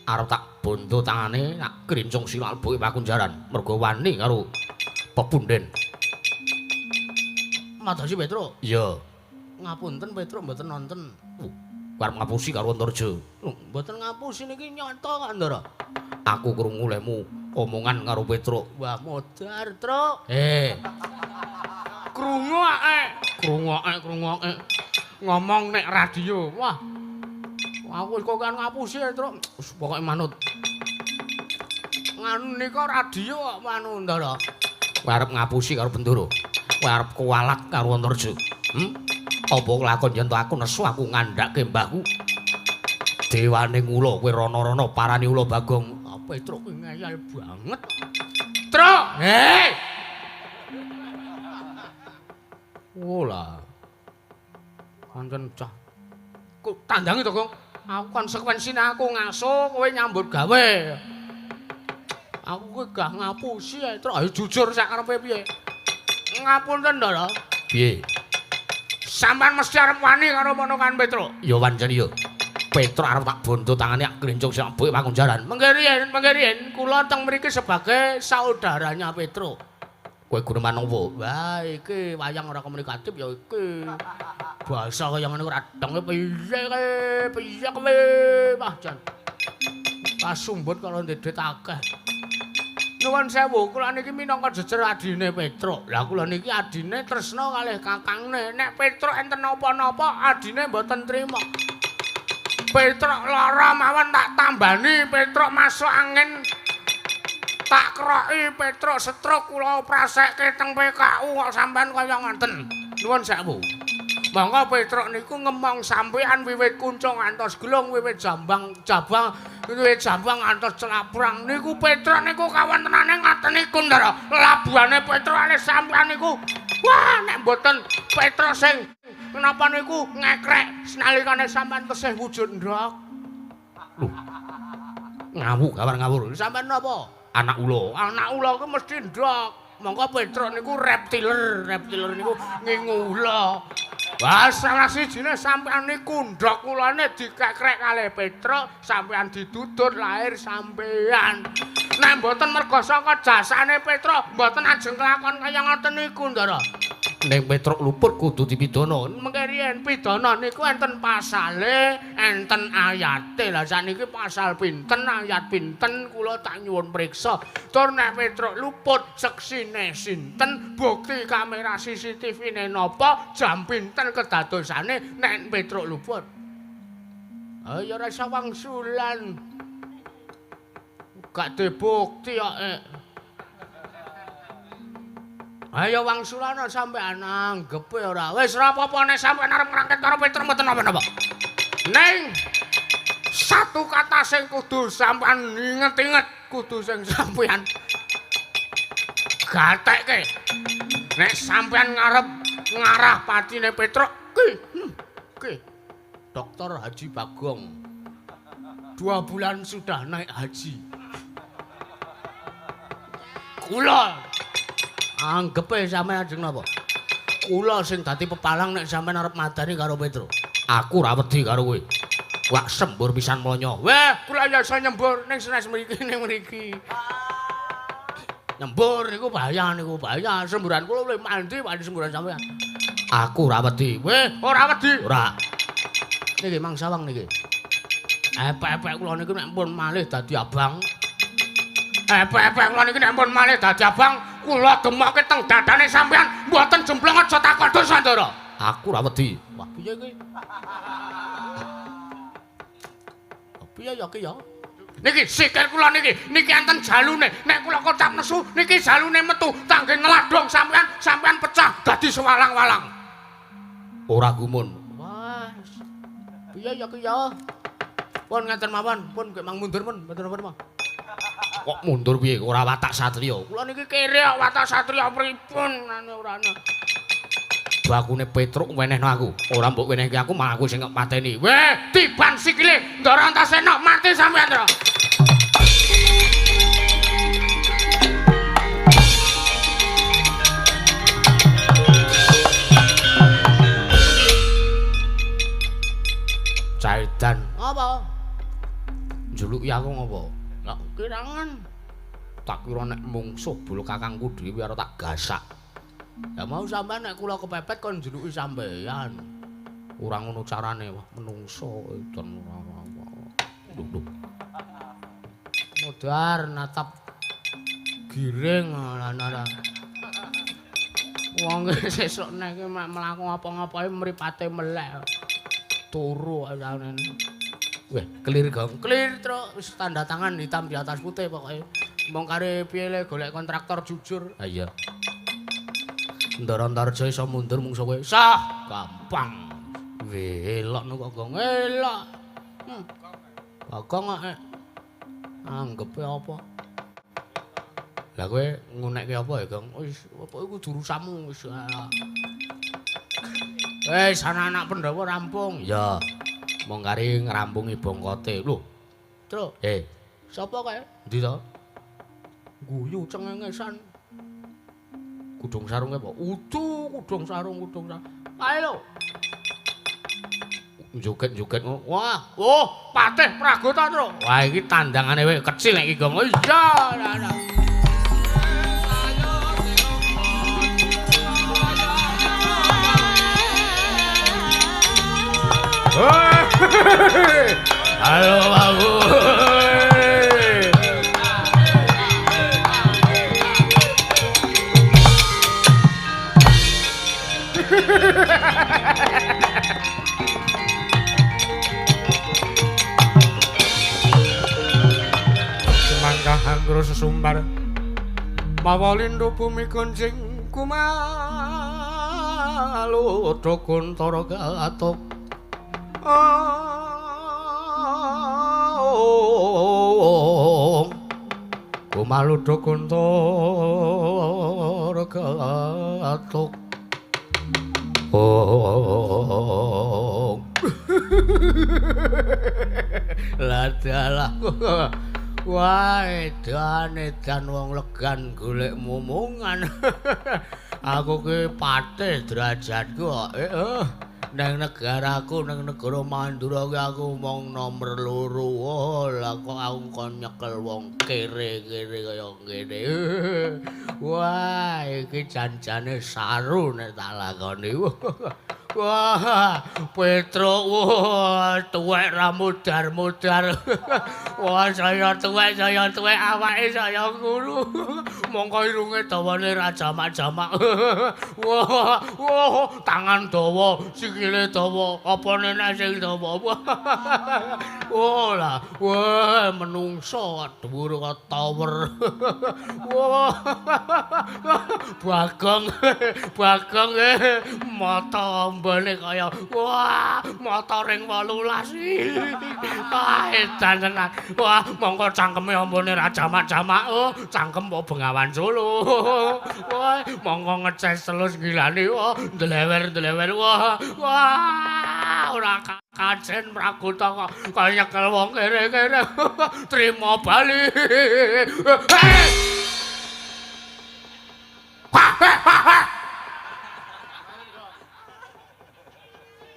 Arep tak bondo tangane, tak grincung silalbuke pakunjaran mergo wani karo pepunden. Madosi Petruk? Iya. Ngapunten Petruk mboten nonton. Arep ngapusi karo Antareja. Mboten ngapusi niki nyata kok, Ndara. Aku krungu lemu omongan karo Petruk. Wah, modar, Truk. Krungoke. Ngomong nek radio. Wah. Aku wis kok kan ngapusi, Truk. Pokoke manut. Nganu nika radio kok manu, Ndara. Kowe arep ngapusi karo Bendoro. Kowe arep kuwalat karo Antareja. Apa lakon yen aku nesu aku ngandhake mbahku. Dewaning ula kowe rono-rono parani ula Bagong. Petruk kuwi ngeyel banget. Truk, Ola. Pancen cah. Kok tandangi to, Gong? Aku konsekuensine aku ngaso kowe nyambut gawe. Aku kuwi gah ngapusi ae, Truk. Ayo jujur sak karepe piye? Ngapunten, Ndara. Piye? Sampeyan mesti arep wani karo Ponokan Petruk. Ya wancen ya. Petruk arep tak bondo tangane ak klincung sing mbok pangunjaran. Mengke riyen kula teng mriki sebagai saudaranya Petruk. Kowe guneman opo? Wah, iki wayang ora komunikatif ya iki. Basa kaya ngene ora deng piye kowe? Wah, jan. Kasumbut karo ndedet akeh. Nuwun sewu, kula niki minangka jejer adine Petruk. Lah kula niki adine tresna kalih kakangne. Nek Petruk enten napa-napa, adine mboten trima. Petruk lara mawon tak tambani, Petruk masuk angin. Tak kroki Petruk stroke kula prasekke teng PKU kok sampean kaya ngoten. Nuwun sewu. Monggo Petruk niku ngemong sampean wiwit kuncung ngantos glung, wiwit jabang ngantos celaprang niku Petruk niku kawontenane ngaten niku Ndara. Labuhane Petruk ale sampean niku. Wah, nek mboten Petruk sing menapa niku ngekrek senalikane sampean tesih wujud ndok. Lho. Ngawur. Sampean napa? Anak ula. Anak ula ku mesti ndok. Monggo Petruk niku reptiler niku ngingula. Wah, salah sijine sampean niku ndok kulane dikekrek kalih Petruk, sampean ditutur lahir sampean. Nek mboten merga saka jasane Petruk, mboten ajeng kelakon kaya ngoten niku, Ndara. Ning Petruk luput kudu dipidana. Mengke riyen pidana niku enten pasale, enten ayate. Lah sakniki pasal pinten, ayat pinten kula tak nyuwun priksa. Tur nek Petruk luput seksine sinten, bukti kamera CCTV-ne napa, jam pinten kedadosane nek Petruk luput. Ya ora isa wangsulan. Gak dibukti kok. Ayo wangsulana sampean anggepe ora. Wis ora apa-apa nek sampean arep ngrangket karo Petruk mboten napa-napa. Ning satu kata sing kudu sampean inget-inget kudu sing sampean gatekke. Nek sampean ngarep ngarah patine Petruk, ki. Dokter Haji Bagong. 2 bulan sudah naik haji. Kula anggepe sampean ajeng napa? Kula sing dadi pepalang nek sampean arep madani karo Petruk. Aku ora wedi karo kowe. Wak sembur pisan mlonyo. Weh, kula ya iso nyembur ning senes mriki. Nyembur niku bahaya. Semburan kula luwih mandi wani semburan sampean. Aku ora wedi. Weh, ora wedi. Ora. Niki Mang Sawang niki. Epek-epek kula niku nek pun malih dadi abang. Epek-epek kula niki nek pun malih dadi abang, kula gemokke teng dadane sampean mboten jemblong aja takon dosa Ndara. Aku ora wedi. Wah, piye iki? Piye ya ki ya? Niki sikil kula niki enten jalune. Nek kula kocap nesu niki jalune metu kangge ngladong sampean pecah dadi sewalang-walang. Ora gumun. Wah. Piye ya ki ya? Pun ngaten mawon, pun kok mang mundur men, mboten napa-napa. Kok mundur piye? Ora watak satriya. Kula niki kere kok watak satriya pripun ora ana. Bakune Petruk wenehno aku. Ora mbok wenehke aku malah aku sing mateni. Weh, tiban sikile Ndara Antasena mati sampean, Ndara. Caidan. Apa? Njuluki aku ngopo? Lah kirangan. Tak kira nek mungsuh bulu kakangku dhewe arep tak gasak. Ya mau sampean nek kula kepepet kon njuluki sampean. Ora ngono carane, wah menungso edan ora. Lho. Modar natap giring lan wong sesuk nek mlaku apa-ngapae mripate melek. Turu ajane. Weh, clear gong. Clear truk wis tanda tangan hitam di atas putih pokoke. Mong kare piye le golek kontraktor jujur. Ha iya. Ndara Antarja iso mundur mung kowe. Sah, gampang. Welok kok gong elok. Bagong kok anggepe apa? Lah kowe ngunekke apa ya, Gong? Wis apa iku jurusanmu wis. Wis anak-anak Pandhawa rampung. Ya. Mong kari ngrampungi bongkote. Lho. Truk. Sapa kae? Endi to? Guyu cengengesan. Kudung sarunge apa? Udu, kudung sarung. Ayo lho. joget-joget wah oh Patih Pragota Tru wah iki tandangane wek kecil nek iki gong iya halo aku semangka anggur sesumbar mawalindo bumi gonjing kumalu dokuntara gatok kumalu dokuntara gatok ladalah wah edan wong legan golek momongan aku ki patih derajatku nang negaraku nang negara Mandura ki aku mung nomor 2 lah kok aku kon nyekel wong kere-kere kaya ngene wah iki janjane saru nek tak lakoni wah Petro wah tuwek ra mudar-mudar wah saya tuwek awake saya guru mongko irunge dawane ra jamak-jamak wah tangan dawa sikile dawa apa nenek sing dawa wah wah menungso dhuwur kaya tower wah bagong mata ambane kaya wah mata ring 18 edan tenan wah mongko cangkeme ambane ra jamak-jamak cangkem kok Bengawan Solo wah mongko ngeces telus gilane ndlewer wah ora kajen Pragota kok kaya nyekel wong kere-kere trimo bali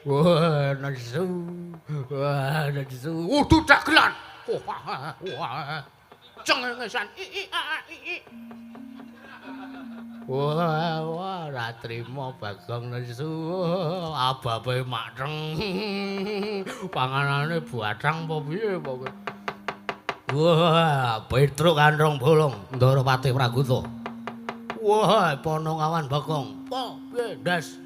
wah nesu udah dagelan wah cengengesan wah ra trimo Bagong nesu ababe matreng panganane buathang apa piye pokoke wah Petruk Kandrong Bolong Ndara Patih Pragota wah Panongawan Bagong po piye ndas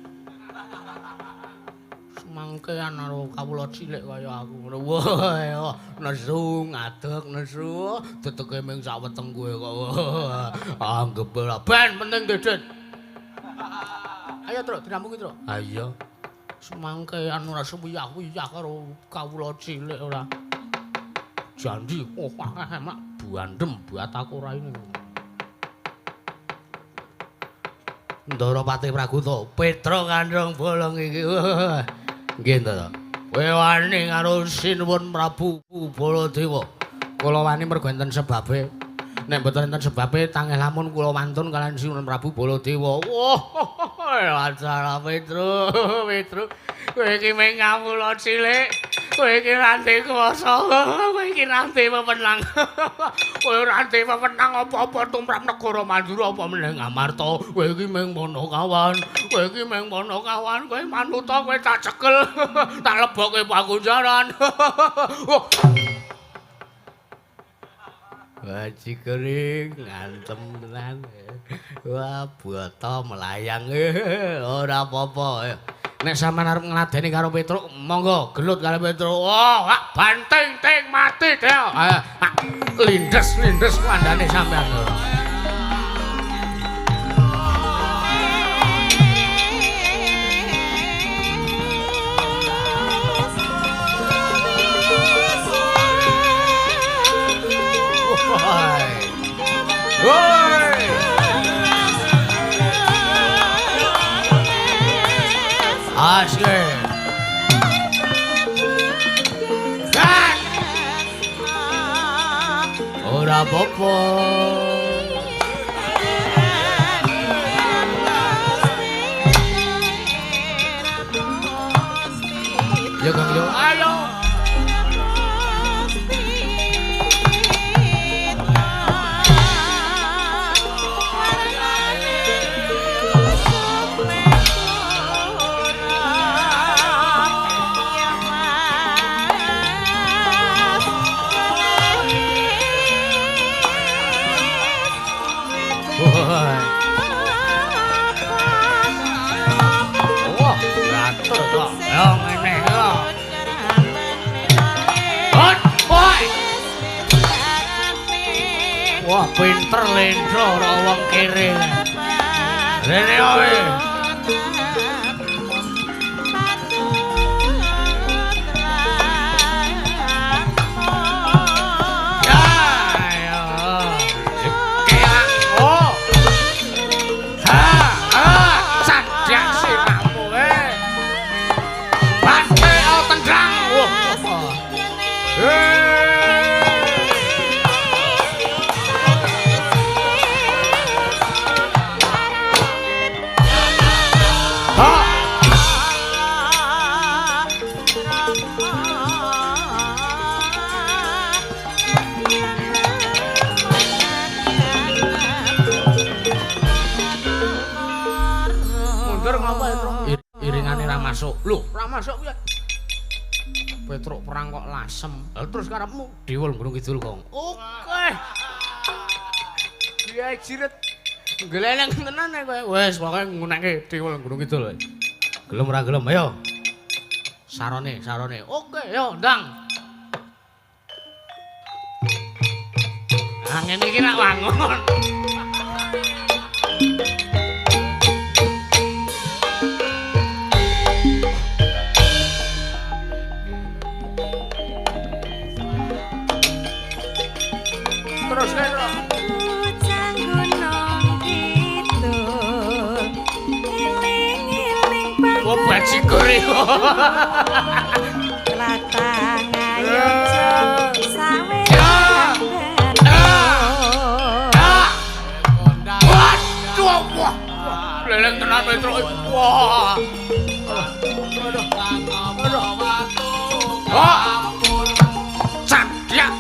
mangkean karo kawula cilik kaya aku ngono. Wah, nesu ngadeg nesu, teteke ming saweteng kowe kok. Anggep ora ben penting Dedet. Ayo, Truk, dinampungi, Truk. Ha iya. Semangkean ora sumiyah-wiyah karo kawula cilik ora. Janji, mak buandem buat aku ora ini. Ndara Patih Pragota, Petruk Kandrong Bolong iki. Nggih, Ndara. Kowe wani karo Sinuwun Prabu Baladewa. Kula wani mergo enten sebabe. Nek mboten enten sebabe tangih lamun kula wantun kalian Sinuwun Prabu Baladewa. Wah, acara Petruk. Kowe iki mung kawula cilik. Kowe iki ranté kuwasa. Kowe iki ranté pemenang. Kowe ranté pemenang apa-apa tumrap negara Mandura apa meneh Ngamarta. Kowe iki mung Panakawan. Kowe manuta kowe tak cekel. Tak lebokke Pakunjaran. Wah, cikering ngantem tenan. Wah, boto melayang ora apa-apa. Nek sampean arep ngladeni karo Petruk, monggo gelut karo Petruk. Wah, banting ting mati dhewe. Lindes kandhane sampean. Woi. Asli. Ora apa-apa. Ya Kang yo. Ayo. Wah, ngatur kok. Yo ngene yo. Hot, boy. Wah, pinter lendro ora wong kere. Rene oe. Iringane ra masuk. Lho, ra masuk piye? Petruk perang kok lasem. Lah terus karepmu Diwul Gunung Kidul, Kong. Oke. Iya jiret. Geleneng tenan kowe. Wis pokoke ngunekke Diwul Gunung Kidul. Gelem ora gelem, ayo. Sarone. Oke, yo, ndang. Nah, ngene iki nak wangun. Terus lho. Bocah gunung kidul eling-eling banget. Oh, bajigur iku. Latang ayo sawe. Wah. Leleng tenan Petruk. Wah. Aduh. Cadyak.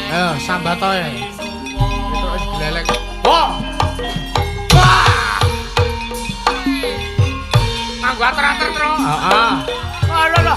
Ayo sambat ae. Itu wis glelek. Wah. Nganggo ater-ater terus. Heeh. Aduh lho.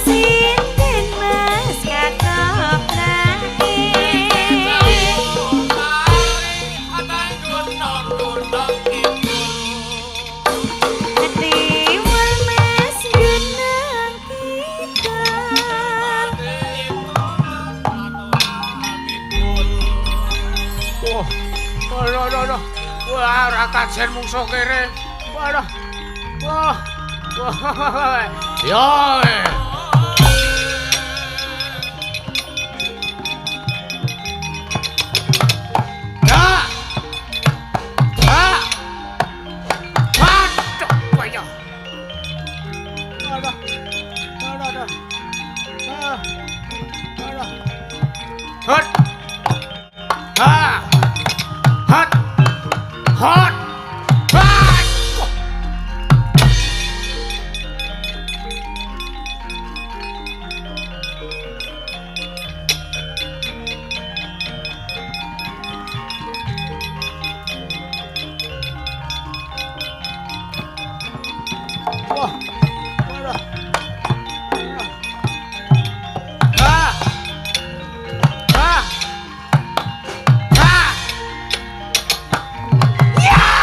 Sinden mas kakop Diwul mas Gunung Kidul. Aduh. Wah, ora kajen mungsuh kere. Waduh. Wah. Yo. Hot. Yeah!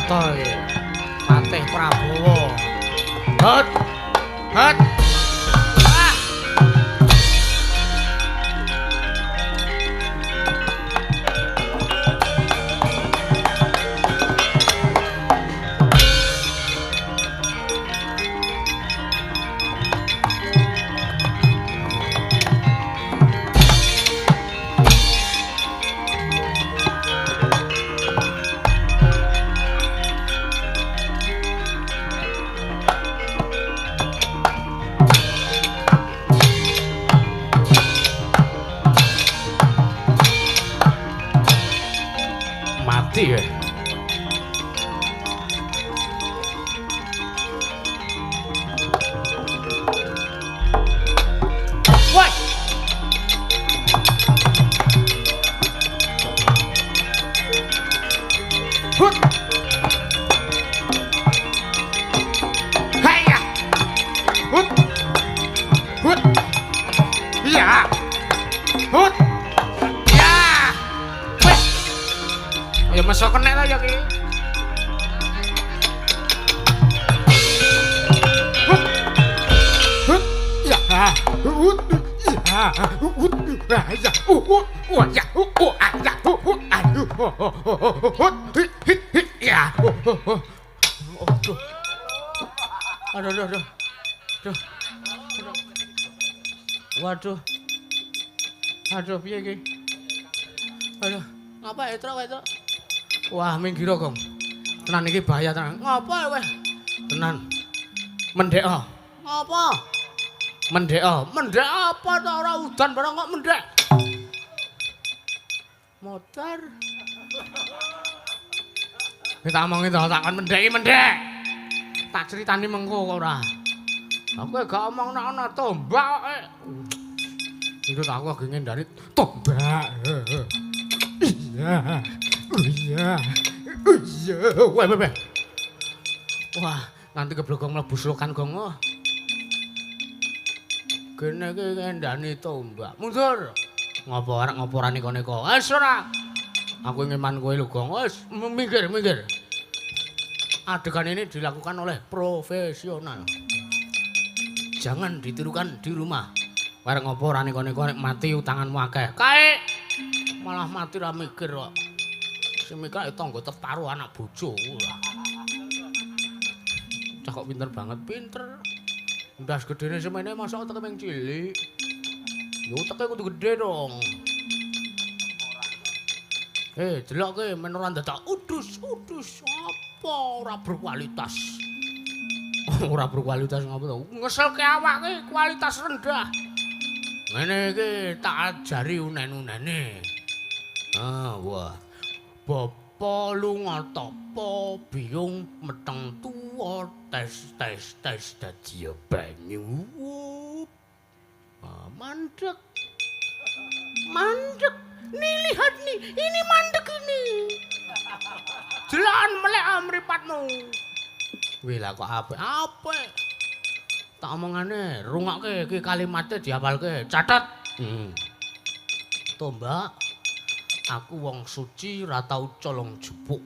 Wirata iki. Patih Prabowo. Hot. Hot. Mati ya. Woi. Hut. Haya. Hut. Hut. Ya. Hut. Ya masuk kena lah ya ki. Hut, hut, ya, hut, ya, hut, ya, ya, hut, ya, hut, ya, aduh, waduh, piye ki? Aduh, apa itu? Wah, minggir kok. Tenan iki bahaya tenan. Ngapa kowe? Tenan. Mendhek. Ngapa? Mendhek. Mendhek apa to ora udan barang kok mendhek? Motor. Kita omongi to takon mendhek. Tak critani mengko kok ora. Aku gak omong nek ana tombak kok. Itu aku lagi ngendani tombak. Iya. Iya. Wah. Wah, nanti keblogong mlebu slokan gong. Kene iki ngendani tombak. Mundur. Ngopo arek ngoporane kene-kene. Wis ora. Aku ngeman kowe lho, Gong. Wis minggir. Adegan ini dilakukan oleh profesional. Jangan ditirukan di rumah. Arek ngoporane kene-kene mati utanganmu akeh. Kae malah mati ra mikir kok. Semika tangga teparo anak bojo. Cah kok pinter banget, pinter. Ndas gedene semene masa teke ming cilik. Yo teke kudu gede dong. Delok ke men ora dadak udus. Apa ora berkualitas. Ora berkualitas ngapa to? Ngeselke awake kualitas rendah. Ngene iki tak ajari unen-unene. Wah. Bapa lunga tapa biyung meteng tuwa tes dadi banyu. Mandek. Nih lihat nih, ini mandek ini. Jalan melek mripatmu. Wih lah kok apa? Tak omongane, rungokke iki kalimatnya dihafalke. Catet. Tombak. Aku wong suci ra tau colong jupuk.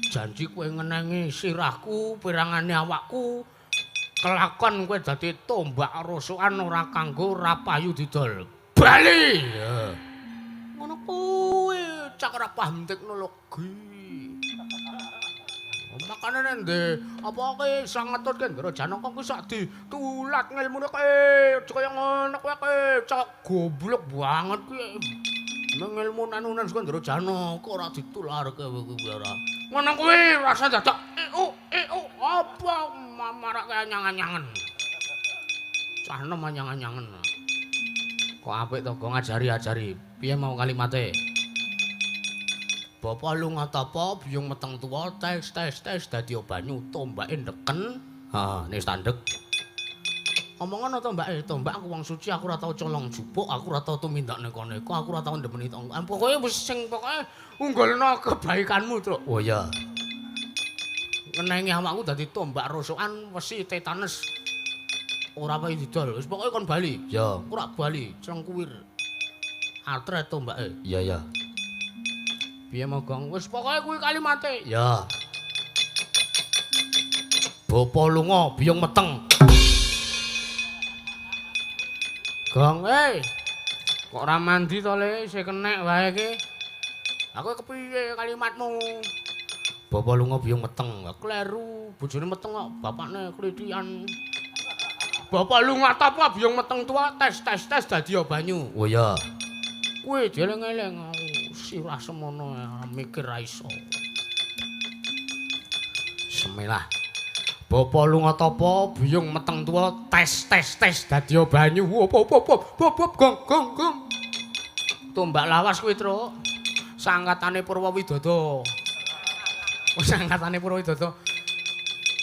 Janji kowe ngenengi sirahku, pirangane awakku. Kelakon kowe dadi tombak rosokan ora kanggo ra payu didol. Bali. Ngono kuwi cak ora paham teknologi. Makane nende apa kowe sang ngetut Kendra Janaka kuwi sak ditulat ngilmune kowe. Aja kaya ngono kowe cak goblok banget kuwi. Nang ilmu nanunan Kendra Janaka ora ditularke kuwi ora. Ngono kuwi rasa dadak apa marake anyang-anyangen. Cah enom anyang-anyangen. Kok apik to, Gong ajari. Piye mau kalimate? Bapa lunga tapa biyung meteng tuwa tes dadi banyu tombake ndeken. Nek tandek. Omongan tombak aku wong suci, aku ora tau colong jupuk, aku ora tau tumindak neko-neko, aku ora tau ndemeni tong. Pokoke wis sing pokoke unggulna kebaikanmu, Truk. Oh iya. Ngenengi awakku dadi tombak rosokan wesi tetanus. Ora payu didol, wis pokoke kon bali. Ya, ora bali, cengkuwir. Atre tombake. Iya. Piye mau Gong? Wis pokoke kuwi kalimate. Ya. Bapa lunga biyong meteng. Gong, kok ora mandi to Le, isih kenek wae iki. Aku kepiye kalimatmu? Bapa lunga biyong meteng. Kleru, bojone meteng kok bapakne klithian. Bapak lunga apa biyong meteng tua tes dadi banyu. Oh ya. Kuwi dieling-eling sirah semono mikir ra iso. Semelah. Bapa lunga tapa biyong meteng tuwa tes dadi banyu. Bop gong. Tombak lawas kuwi, Truk. Sangkatane Purwawidada. Sangkatane Purwawidada.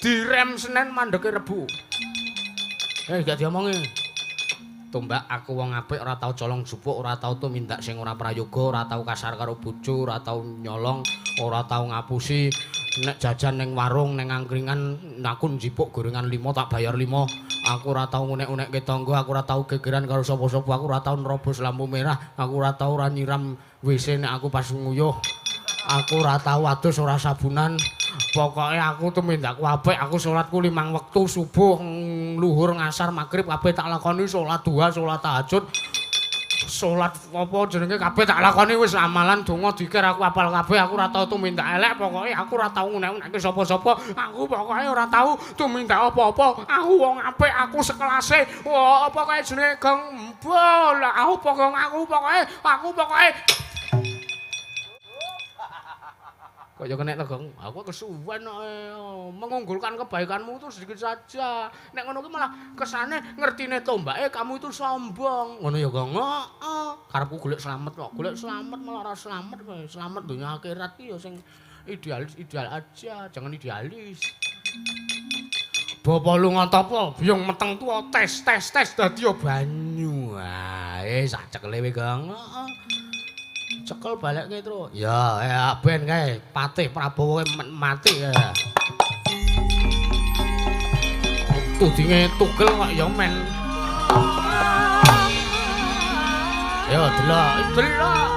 Direm Senin mandeke Rebu. Gak diomongi. Tombak aku wong apik ora tau colong jupuk, ora tau tumindak sing ora prayoga, ora tau kasar karo bojo, ora tau nyolong, ora tau ngapusi. Nek jajan ning warung ning angkringan aku njipuk gorengan 5 tak bayar 5. Aku ora tau ngunek-unekke tangga, aku ora tau gegeran karo sapa-sapa, aku ora tau nerobos lampu merah, aku ora tau ora nyiram WC nek aku pas nguyuh. Aku ora tau adus ora sabunan. Pokoke aku tumindakku apik, aku salatku 5 wektu subuh, luhur, ngasar, magrib kabeh tak lakoni, salat duha, salat tahajud. Salat apa jenenge kabeh tak lakoni wis amalan donga dikir aku apal kabeh, aku ora tau tumindak elek, pokoke aku ora tau ngunek-unekke sapa-sapa. Aku pokoke ora tau tumindak apa-apa. Aku wong apik, aku sekelase. Wah, pokoke jenenge Gong Mbol. Aku pokoke kok ya kenek to, Gong. Aku kesuwen kok mengunggulkan kebaikanmu itu sedikit saja. Nek ngono ki malah kesane ngertine tombake kamu itu sombong. Ngono ya, Gong. Heeh. Karepku golek slamet kok. Golek slamet malah ora slamet kowe. Slamet donya akhirat ki ya sing ideal aja, jangan idealis. Bapa lunga tapa biyong meteng tuwa tes dadi banyu. Sak cekele kowe, Gong. Heeh. Cekel balekke terus. Ya, ben kae Patih Prabowo mati ya. Tudinge tugel kok ya men. Ya delok.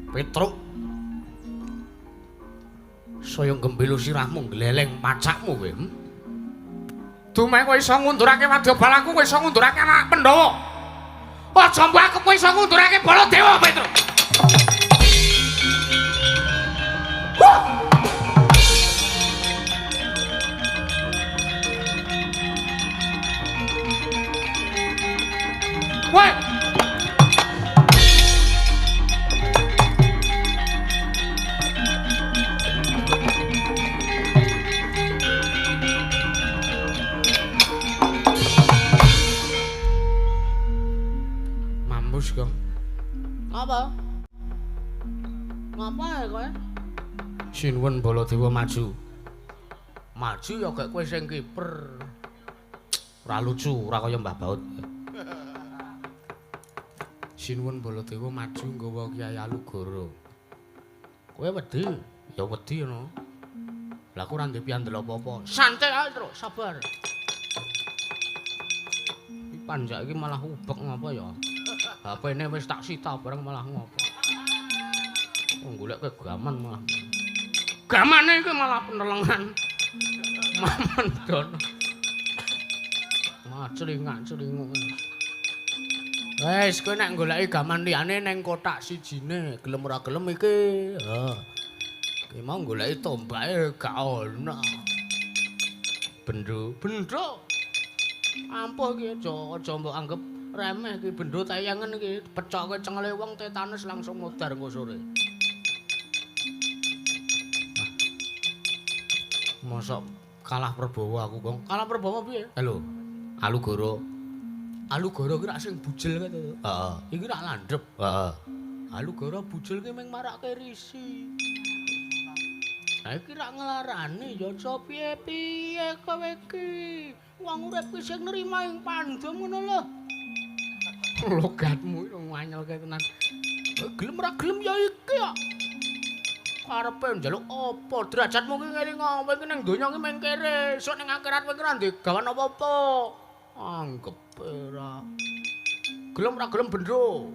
Petruk. Saya gembelo sirahmu gleleng macakmu kowe. Dumeh kowe iso ngundurake Wadyabala aku kowe iso ngundurake anak Pandhawa. Aja mbok aku kowe iso ngundurake Baladewa, Petruk. Woi. Mampus, Kang. Apa? Ngapae kowe? Sinuwun Baladewa maju. Maju ya gek kowe sing kiper. Ora lucu, ora kaya Mbah Baut. Sinuwun Baladewa maju nggawa Kyai Alugara. Kowe wedi? Ya wedi ngono. Lah aku ora ndek piandel apa-apa. Santai ae, Truk, sabar. Iki panjak iki malah ubek ngapa ya? HP-ne wis tak sita bareng malah ngopo. Oh golek kegaman malah. Gamane iki malah penelengan. Mamendon. Celingak-celinguk. Wes kowe nek goleki gaman liyane ning kotak sijine, gelem ora gelem iki. Heeh. Ki mau goleki tombake gak ono. Bendho. Ampuh iki aja mbok anggap remeh iki bendho tayangan iki. Pecok kowe cengele wong tetanus langsung modar engko sore. Mosok kalah Prabowo aku, Gong. Kalah Prabowo piye? Halo. Alugara. Alugara ki rak sing bujel kae to. Heeh. Iki rak landhep. Heeh. Alugara bujel ki mung marake risi. Lah iki rak nglarani ya aja piye-piye kowe iki. Wong urip ki sing nrima ing pandhem ngono lho. Logatmu iki nganyelke tenan. Gelem ora gelem ya iki kok. Karepe njaluk apa? Derajatmu ki ngeling apa iki ning donya ki mung kere. Esuk ning akhirat kowe ki ora ndek gawan apa-apa. Anggep ora. Gelem ora gelem bendro.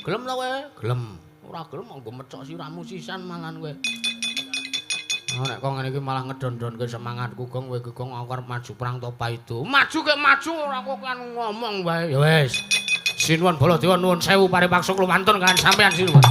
Gelem ta kowe? Gelem. Ora gelem monggo mecok sirahmu sisan mangan kowe. Oh nek kok ngene iki malah ngedon-donke semangatku, Gong. Kowe Gong aku arep maju perang topa itu. Maju kek maju ora kok kan ngomong wae. Ya wis. Sinuwun Baladewa nuwun sewu paripaksa kula mantun kan sampean sinuwun.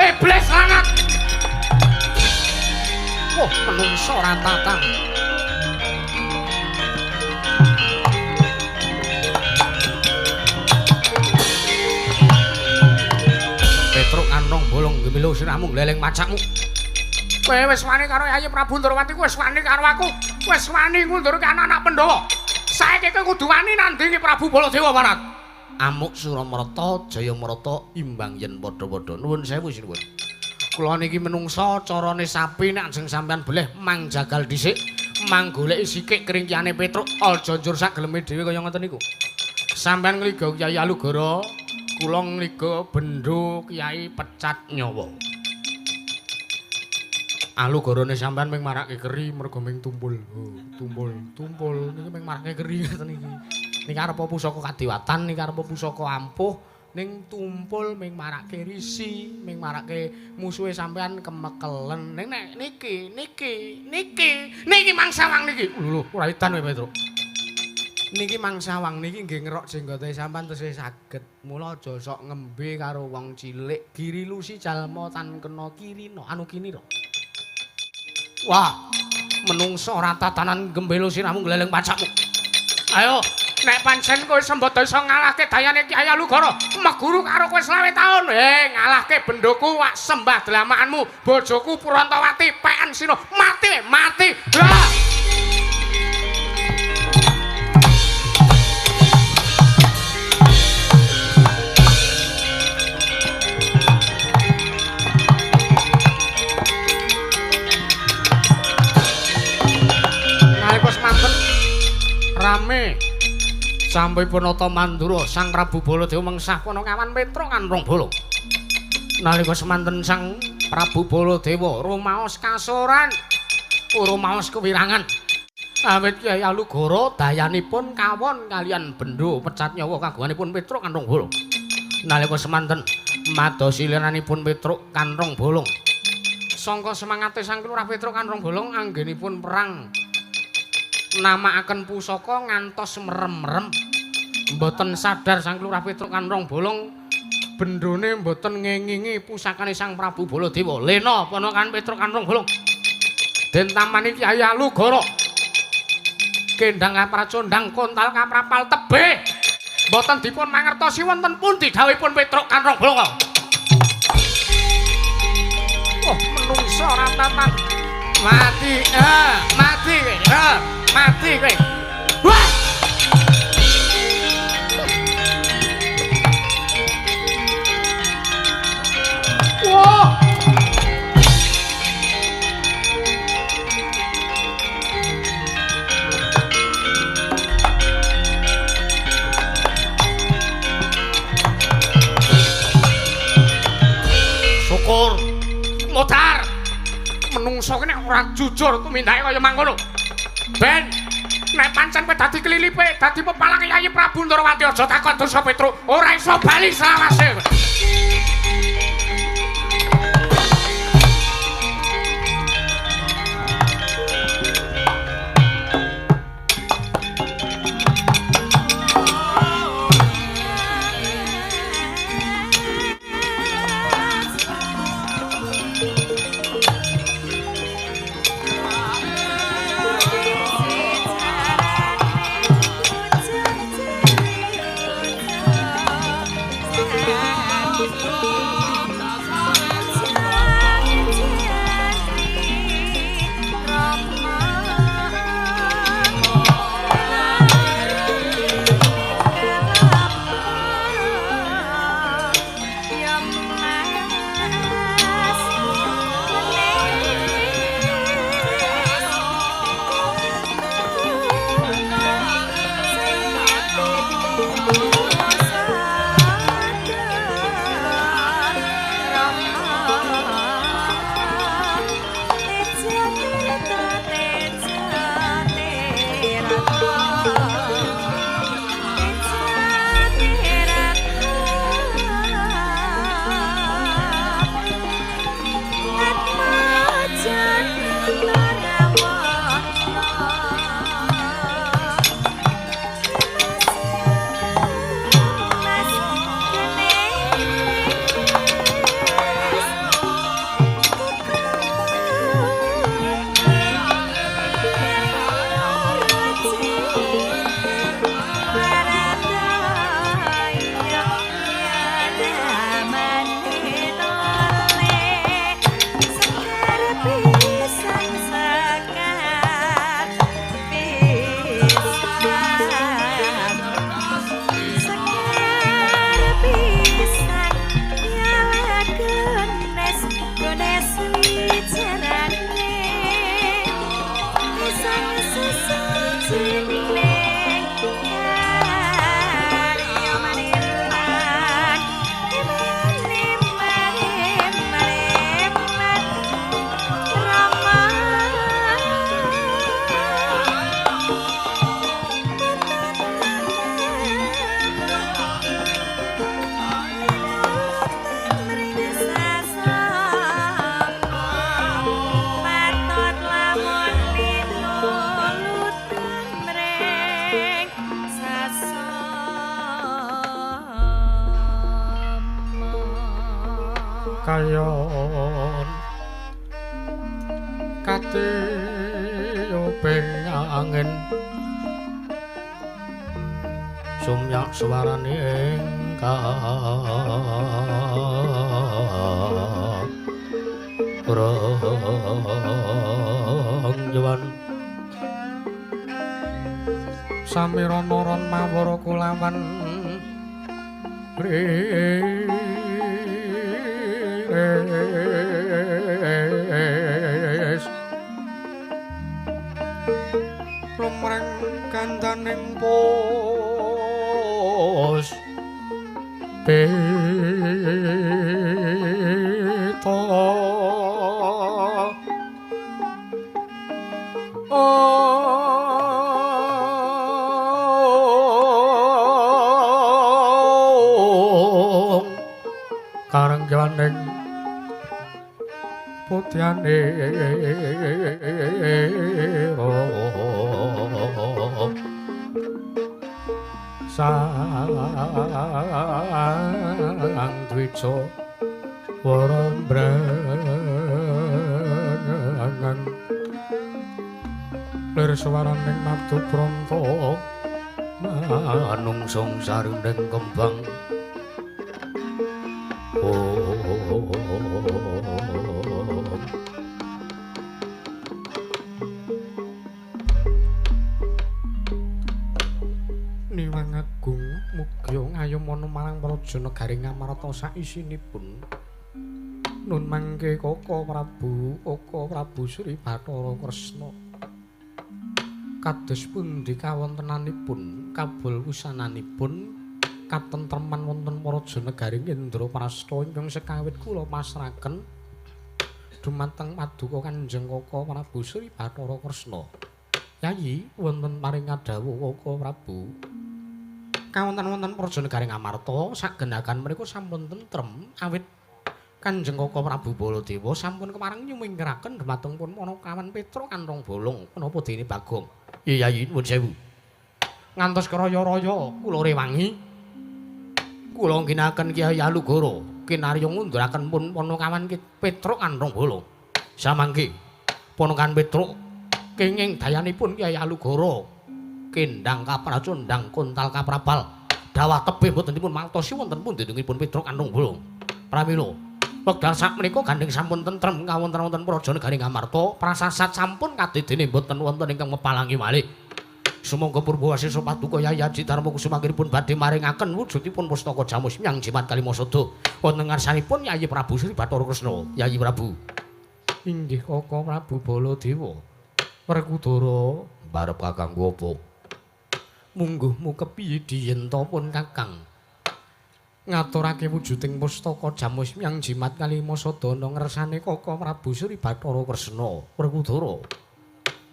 Iblis sangat. Wah, menungso rantatan. Petruk kantong bolong gemilo sirahmu gleleng macakmu. Kowe wis wani karo Yayi Prabu Ndrawati, wis wani karo aku. Wis wani ngundurke anak-anak Pandhawa. Saiki kowe kudu wani nandingi Prabu Baladewa Barat. Amuk Suramarta, Jayamarta imbang yen padha-padha. Nuwun sewu sinuwun. Kula niki menungsa carane sapi nek ajeng sampean boleh mangjagal dhisik, manggoleki sikik keringkiane Petruk, aja njur sak geleme dhewe kaya ngoten niku. Sampean ngliga Kyai Alugara, kula ngliga Bendho Kyai Pecat Nyawa. Alugarane sampean mung marake keri mergo mung tumpul. Oh, tumpul niki mung marake keri ngoten iki. Niki arep pusaka kadiwatan, niki arep pusaka ampuh, ning tumpul mung marake risi, mung marake musuhe sampean kemekelen. Ning nek niki mangsawang niki. Lho, ora edan kowe Petruk. Niki mangsawang niki nggih ngerok jenggote sampean tesih saged. Mula aja sok ngembe karo wong cilik. Girilusi jalma tan kena kirina, anu kinira. Wah, menungso ora tatanan gembelo sirahmu gleleng pacakmu. Ayo, nek pancen kowe sembada iso ngalahke dayane Kyai Alugara, meguru karo kowe 20 taun. Ngalahke bendoku wak sembah dlamakanmu, bojoku Purantawati peken sino. Mati. Lah. sami sampun nata mandura Sang Prabu Baladewa mengsah kono ngawan Petruk Kanrong Bolong. Nalika semanten Sang Prabu Baladewa rumaos kasoran, rumaos kewirangan. Awit Kyai Alugara dayanipun kawon kalian bendho pecat nyawa kagunganipun Petruk Kanrong Bolong. Nalika semanten madosi liranipun Petruk Kanrong Bolong. Sangka semangate Sang Lurah Petruk Kanrong Bolong anggenipun perang namakaken pusaka ngantos merem-merem. Mboten sadar Sang Lurah Petruk Kanrong Bolong bendhone mboten ngengingi pusakane Sang Prabu Baladewa. Lena ponakan Petruk Kanrong Bolong. Den tamani Kyai Alugara. Kendang kapracondang kontal kaprapal tebih. Mboten dipun mangertosi wonten pundi dawuhipun Petruk Kanrong Bolong. Oh, menungso ratatan. Mati, mati kowe. Mati kowe. Wah! Wah! Syukur. Modar. Menungso kene ora jujur tumindake kaya mangkono. Ben, nek pancen kowe dadi kelilipe, dadi pepalang Kyai Prabu Ndarawati aja takon dosa Petruk, ora iso bali selawase. Kayon kate uping angin sumyak swarane ingkang rongjuan samirana-ron mawara kulawan lumreng gandaning pos peta karang janing putyane sang dwija warambrangan lir swaraning nadu pranta manungsung sarundeng kembang Niwang Agung mugya ngayomana marang praja negari Ngamarta saisinipun. Nun mangke Kaka Prabu Sri Bathara Kresna. Kados pundi kawontenanipun kabul wusananipun katentreman wonten praja negari Indraprastha ingkang sekawit kula pasrahaken dumateng Paduka Kanjeng Kaka Prabu Sri Bathara Kresna. Yayi wonten paring kadhawuh Kaka Prabu kawonten praja negari Ngamarta sagenakan menika sampun tentrem awit Kanjeng Kaka Prabu Baladewa sampun kemareng nyumingkiraken dhumateng pun Manakawan Petra kantong bolong menapa dene Bagong. Yayi nuwun sewu. Ngantos kraya-raya kula rewangi kula ngginakaken Kyai Alugara kinarya ngunduraken pun Manakawan Petra kantong bolong. Samangke Ponokan Petra kenging dayanipun Kyai Alugara kendang kapracundang kontal kaprabal dawah tebih boten dipun mantosi wonten pundhutipun Petra kantong bolong. Pramila wekdal sakmenika gandeng sampun tentrem kawonten praja negari Ngamarta prasasat sampun kadidene boten wonten ingkang mepalangi malih. Sumangga Purwasesa Paduka Yayi Aji Darma Kusumangiripun badhe maringaken wujudipun pustaka Jamus Myang Jimat Kalimasada wonten ngarsanipun Yayi Prabu Sri Bathara Kresna. Yayi Prabu. Inggih Kaka Prabu Baladewa. Werkudara barep Kakang apa? Mungguhmu kepiye diyenta pun Kakang ngaturake wujuding pustaka Jamus Myang Jimat Kalimasada ngersane Kaka Prabu Sri Bathara Kresna. Werkudara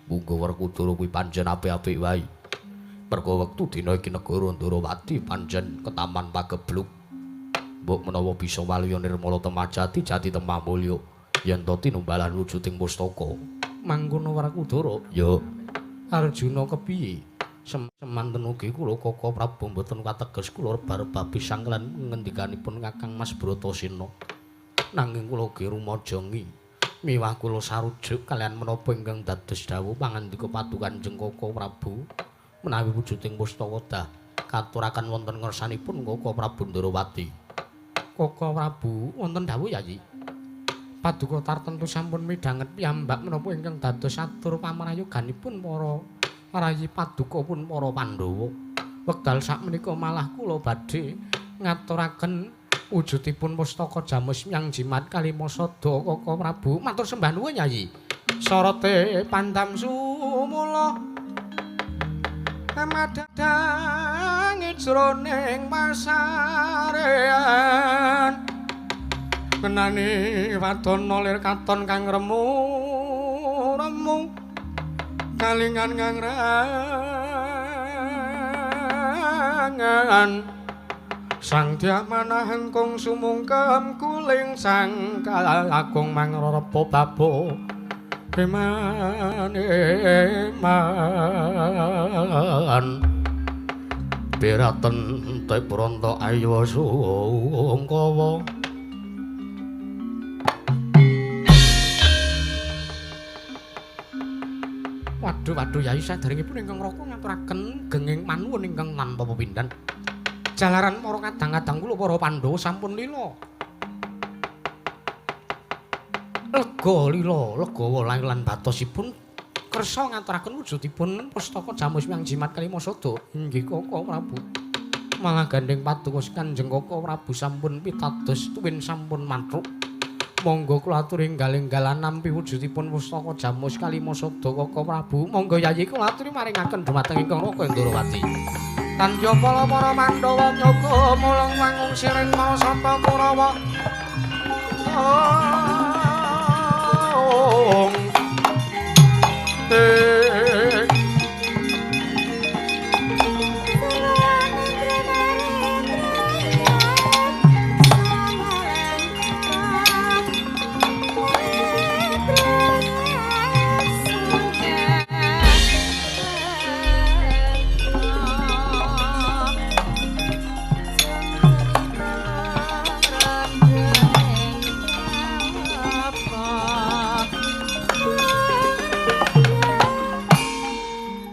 munggo Werkudara kuwi pancen apik-apik wae. Merga wektu dina iki negara Ndarawati pancen ketaman pagebluk. Mbok menawa bisa waluya nirmala temajati jati temah mulya yen to tinumbalan wujuding pustaka. Mangkono Werkudara. Ya. Arjuna kepiye? Semanten ugi kula Kaka Prabu mboten kateges kula reba-reba pisang lan ngendikanipun Kakang Mas Bratasena. Nanging kula ugi rumajangi miwah kula sarujuk kalian menapa ingkang dados dawuh pangandika Paduka Kanjeng Kaka Prabu menawi wujuding pustaka dah katuraken wonten ngersanipun Kaka Prabu Ndarawati. Kaka Prabu wonten dawuh Yayi. Paduka tartentu sampun midhanget piyambak menapa ingkang dados atur pamrayoganipun para rayi Paduka pun para Pandhawa. Wekdal sakmenika malah kula badhe ngaturaken wujudipun pustaka Jamus Myang Jimat Kalimasada Kaka Prabu. Matur sembah nuwun Yayi. Sorote pandam sumula amadang jroning pasarean menani wadana lir katon kang remu kalingan ngangrangan sang diamanah engkong sumungkem kuling sang kalagung mangrapa babo eman beraten te pronto ayo sungkawa. Waduh Yayi saderengipun ingkang raka ngaturaken genging manuwun ingkang tanpa pepindhan. Jalaran para kadang-kadang kula para Pandhawa sampun lila. Legawa lan batosipun kersa ngaturaken wujudipun pustaka Jamus Myang Jimat Kalimasada. Inggih Kaka Prabu. Malah gandeng Paduka Kanjeng Kaka Prabu sampun pitados tuwin sampun matruk. Monggo kula aturi enggal-enggalan nampi wujudipun pustaka Jamus kalima sada Kaka Prabu. Monggo yayi kula aturi maringaken dhumateng ingkang Raka Ndrawati. Tanjo pala para Pandhawa nyoga mulang wangun siring Mahasata Kurawa.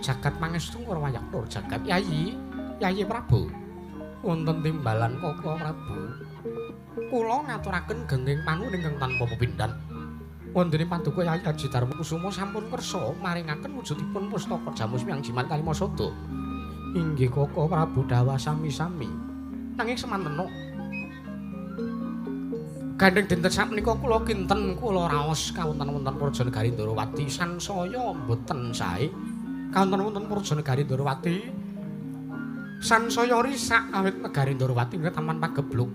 Jagat pangestu ngurwayak tur jagat Yayi Prabu wonten timbalan Kaka Prabu kula ngaturaken genging manuk ingkang tanpa pepindhan wonten paduka Yayi Haji Darma Kusuma sampun kersa maringaken wujudipun pustaka Jamus Miang Jimat kalima sada inggih Kaka Prabu dawa sami-sami nanging semantena gandeng dinten sakmenika kula kinten kula raos kawonten-wonten Prajanegari Ndrawati sansaya mboten sae kawonten-wonten Prajanegari Ndrawati sansaya risak awit negari Ndrawati ing taman pagebluk.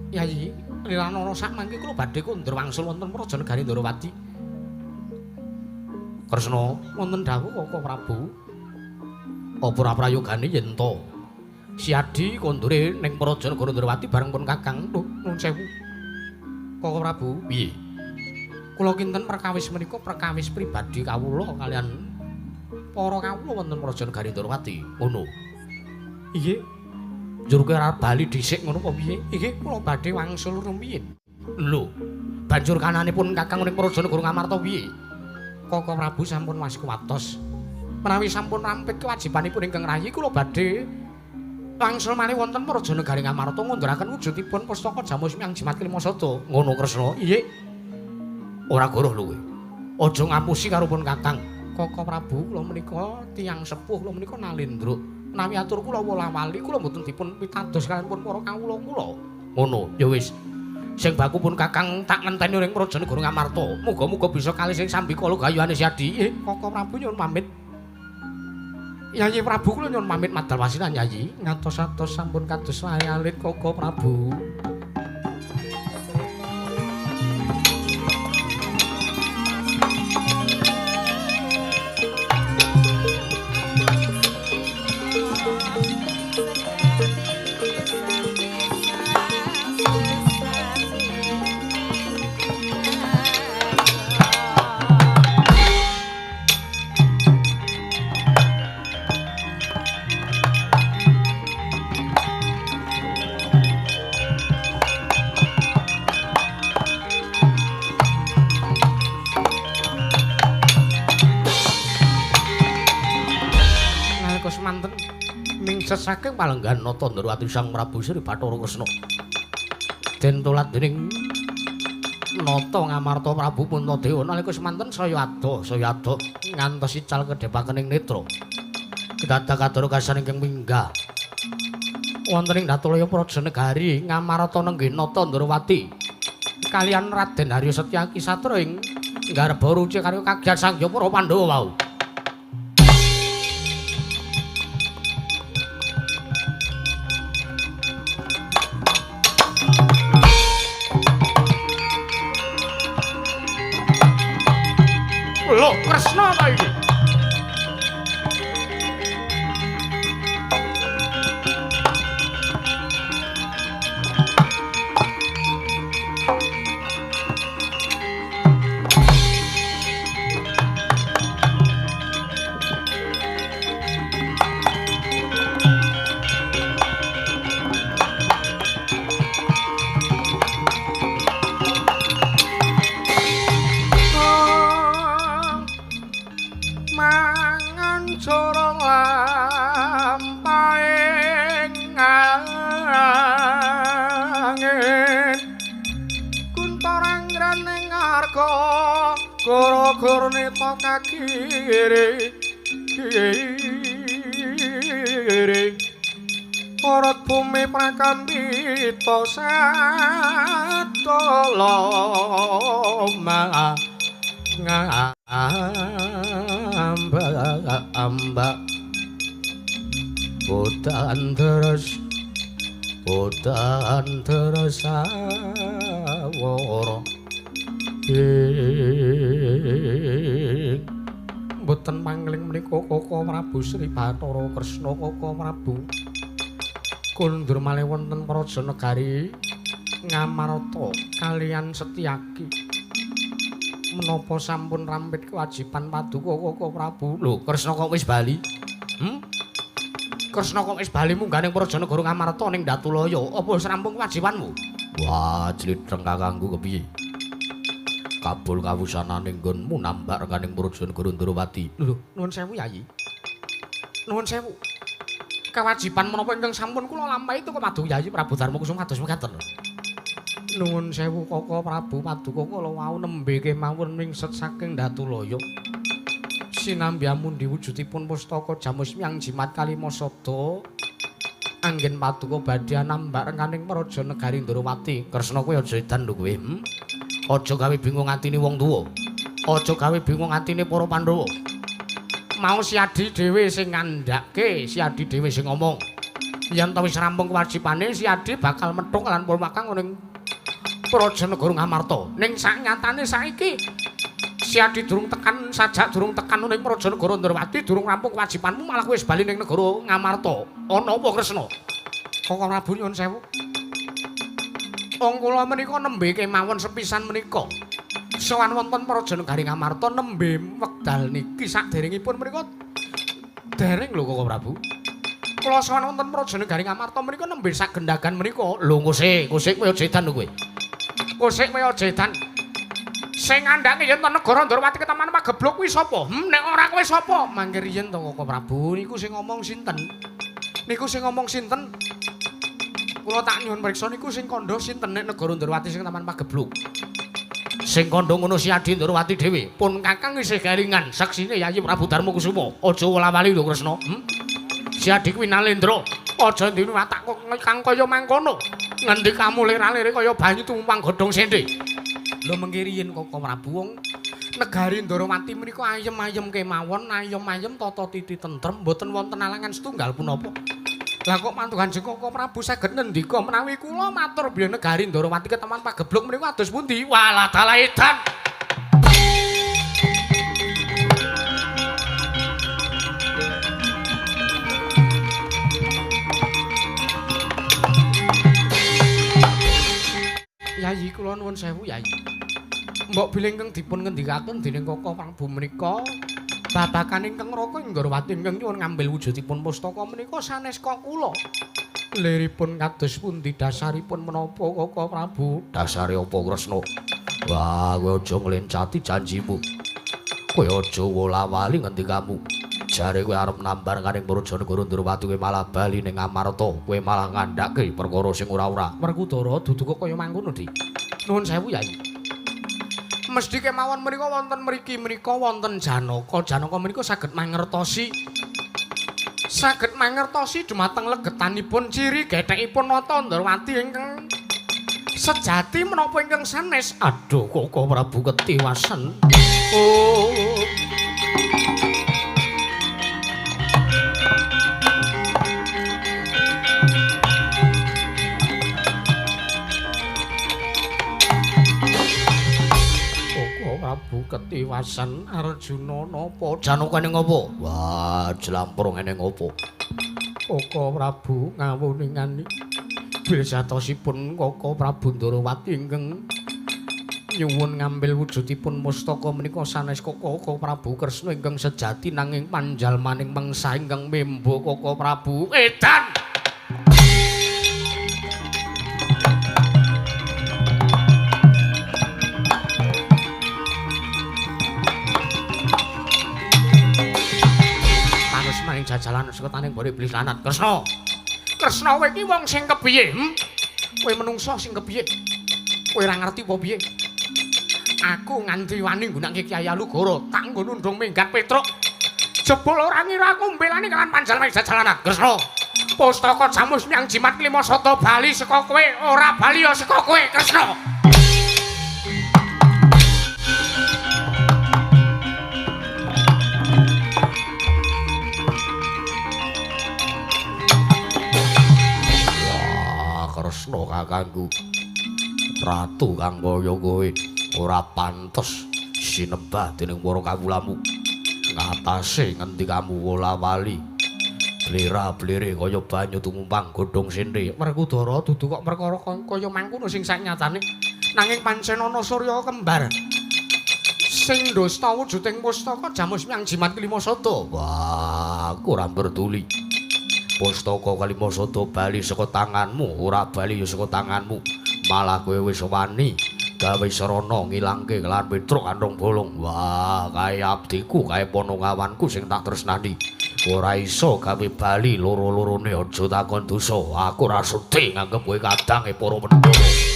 Yayi, lilanana sak mangke kula badhe kondur wangsul wonten Prajanegari Ndrawati. Kresna wonten dawuh Kaka Prabu. Apa ora prayogane yen to Siadi kondure ning Prajanegara Ndrawati bareng pun Kakang nuwun sewu. Kaka Prabu, piye? Kula kinten perkawis menika perkawis pribadi kawula kalian para kawula wonten Prajanegari Ndrawati. Ngono. Iye. Njur kowe arep bali dhisik ngono apa piye? Iki kula badhe wangsul rumiyin. Lho, banjur kananipun Kakang ning Prajanegara Ngamarta piye? Kaka Prabu sampun waskuwatos. Menawi sampun rampit kewajibanipun ingkang rayi kula badhe wangsul malih wonten Prajanegari Ngamarta ngunduraken wujudipun pustaka Jamus Miang Jimat kalima sada. Ngono Kresna. Iye. Ora goroh lho kowe. Aja ngapusi karo pun Kakang. Kaka Prabu kula menika tiyang sepuh kula menika nalindra. Menawi atur kula wola-wali kula mboten dipun pitados kaliyan pun para kawula kula. Ngono. Ya wis. Sing baku pun Kakang tak ngenteni ring Prajanegara Ngamarta. Muga-muga bisa kalih sing sambi kala gayuhane Siadi. Kaka Prabu nyuwun pamit. Yayi Prabu kula nyuwun pamit madal wasilan Yayi. Ngatos-atos sampun kados wae alit Kaka Prabu. Saking palenggan nata Ndrawati Sang Prabu Sri Bathara Kresna den tolat dening nata Ngamarta Prabu Puntadewa nalika semanten saya ado ngantos ical kedhepaken ing netra kedadak kadoro kasan ingkang minggah wonten ing Datulaya Prajanegari Ngamarta nenggih nata Ndrawati kaliyan Raden Harya Setyaki Satra ing garba ruci karo kagiat Sangya para Pandhawa wau. Lho, Kresna ta iki? Kiri ora Marut bumi prakambita satala amba udan terus sawara boten mangling menika Koko Prabu Sri Bathara Kresna Koko Prabu kundur malih wonten Praja Negari Ngamarta kaliyan Setyaki menapa sampun rampit kewajiban paduka Koko Prabu lho Kresna kok wis bali Kresna kok wis bali mungganing Praja Negara Ngamarta ning Datulaya apa wis rampung kewajibanmu wah jlitreng kakangku kepiye kabul kawusananing nggonmu nambah rekaning Praja Negara Ndrawati. Lho, nuwun sewu Yayi. Nuwun sewu. Kewajiban menapa ingkang sampun kula lampahi itu kepada Yayi Prabu Darma Kusuma kados mekaten. Nuwun sewu Koko Prabu Paduka kula wau nembe kemawon mingset saking Datulaya. Sinambi amun diwujudipun pustaka Jamus Miyang Jimat Kalima Sabda. Anggen Paduka badhe nambah rekaning Praja Negari Ndrawati. Kresna kowe aja edan lho kowe. Aja gawe bingung atine wong tuwa. Aja gawe bingung atine para Pandhawa. Mau si Adi dhewe sing ngandhake, si Adi dhewe sing ngomong. Yen ta wis rampung kewajibane si Adi bakal methuk lan pun makang ning Praja Negara Ngamarta. Ning saknyatane saiki si Adi durung tekan sajak durung tekan ning Praja Negara Ndrawati durung rampung kewajibanmu malah kowe wis bali ning negara Ngamarta. Ana apa Kresna? Koko Prabu nyuwun sewu. Wong kula menika nembe kemawon sepisan menika. Sowan wonten Praja Negari Ngamarta nembe wekdal niki saderengipun menika dereng lho Koko Prabu. Kula sowan wonten Praja Negari Ngamarta menika nembe sagendagan menika. Lho Kusik kowe aja edan lho kowe. Kusik kowe aja edan. Sing ngandhake yen ta negara Ndrawati ketaman pageblok kuwi sapa? Nek ora kowe sapa? Mangke riyen to Koko Prabu niku sing ngomong sinten? Niku sing ngomong sinten? Kula tak nyuwun priksa niku sing kandha sinten nek negara Ndrawati sing taman pagebluk. Sing kandha ngono si Adi Ndrawati dhewe. Pun Kakang isih kelingan saksine Yayi Prabu Darma Kusuma. Aja wala-wali lho Kresna. Si Adi kuwi Nalendra. Aja ndene watak kang kaya mangkono. Ngendikamu lera-lere kaya banyu tumumpang godhong sendhe. Lho mengki riyen Koko Prabu wong negari Ndrawati menika ayem-ayem kemawon, ayem-ayem tata titi tentrem, mboten wonten alangan setunggal punapa. Lah kok mantuhan Kanjeng Koko Prabu saged ngendika menawi kula matur bilih negari Ndrawati keteman pageblok menika ados pundi? Walah dalah edan. Yayi kula nuwun sewu Yayi. Mbok bilih ingkang dipun ngendikaken dening Koko Prabu menika babakan ingkang raka Ndrawati ingkang nyuwun ngambil wujudipun pustaka menika sanes kok kula. Liripun kados pundi dasaripun menapa Koko Prabu? Dasare apa Kresna? Wah, kowe aja nglencati janjimu. Kowe aja wola-wali ngendikamu. Jare kowe arep nambar kaning Praja Negara Ndrawati kowe malah bali ning Ngamarta. Kowe malah ngandhake perkara sing ora-ora. Werkudara dudu kok kaya mangkono, Dik. Nuwun sewu, Yayi. Mesthi kemawon menika wonten mriki menika wonten Janaka. Janaka menika saged mangertosi dhumateng legetanipun ciri gethekipun nata Ndrawati ingkang sejati menapa ingkang sanes. Aduh Koko Prabu ketiwasan. Oh. Prabu ketiwasan Arjuna napa Janaka ning apa? Wah, jlampur ngene ngopo? Koko Prabu ngawuningani bilsatosipun Koko Prabu Ndrawati ingkang nyuwun ngambil wujudipun mustaka menika sanes Koko Prabu Kresna ingkang sejati nanging panjalmaning mangsa ingkang membo Koko Prabu. Edan! Jajalan seketaning bari iblis lanat. Kresna. Kresna kowe iki wong sing kepiye? Kowe menungso sing kepiye? Kowe ora ngerti apa piye? Aku nganti wani nggunakake Kyai Alugara tak nggo nundung minggat Petruk. Jebul ora ngira aku mbelani kan panjalmaning jajalan. Kresna. Pustaka Jamus Miang Jimat Klima Sata bali saka kowe, ora bali ya saka kowe, Kresna. Kresna kakangku ratu kang kaya kowe ora pantes sinembah dening para kawulamu ngatasi ngendikamu wola-wali blera-blere kaya banyu tumumpang godhong sendhe Werkudara dudu kok perkara kaya mangkono sing saknyatane nanging pancen ana Surya kembar sing ndosta wujuding pustaka Jamus Miang Jimat Klima Sata. Wah aku ora peduli Pustaka Kalimasada bali saka tanganmu, ora bali ya saka tanganmu. Malah kowe wis wani gawe sarana ngilangke kelan Petruk kantong bolong. Wah, kae abdiku, kae panongawanku sing tak tresnani. Ora iso gawe bali loro-lorone aja takon dosa. Aku ora sudi nganggep kowe kadange para Pandhawa.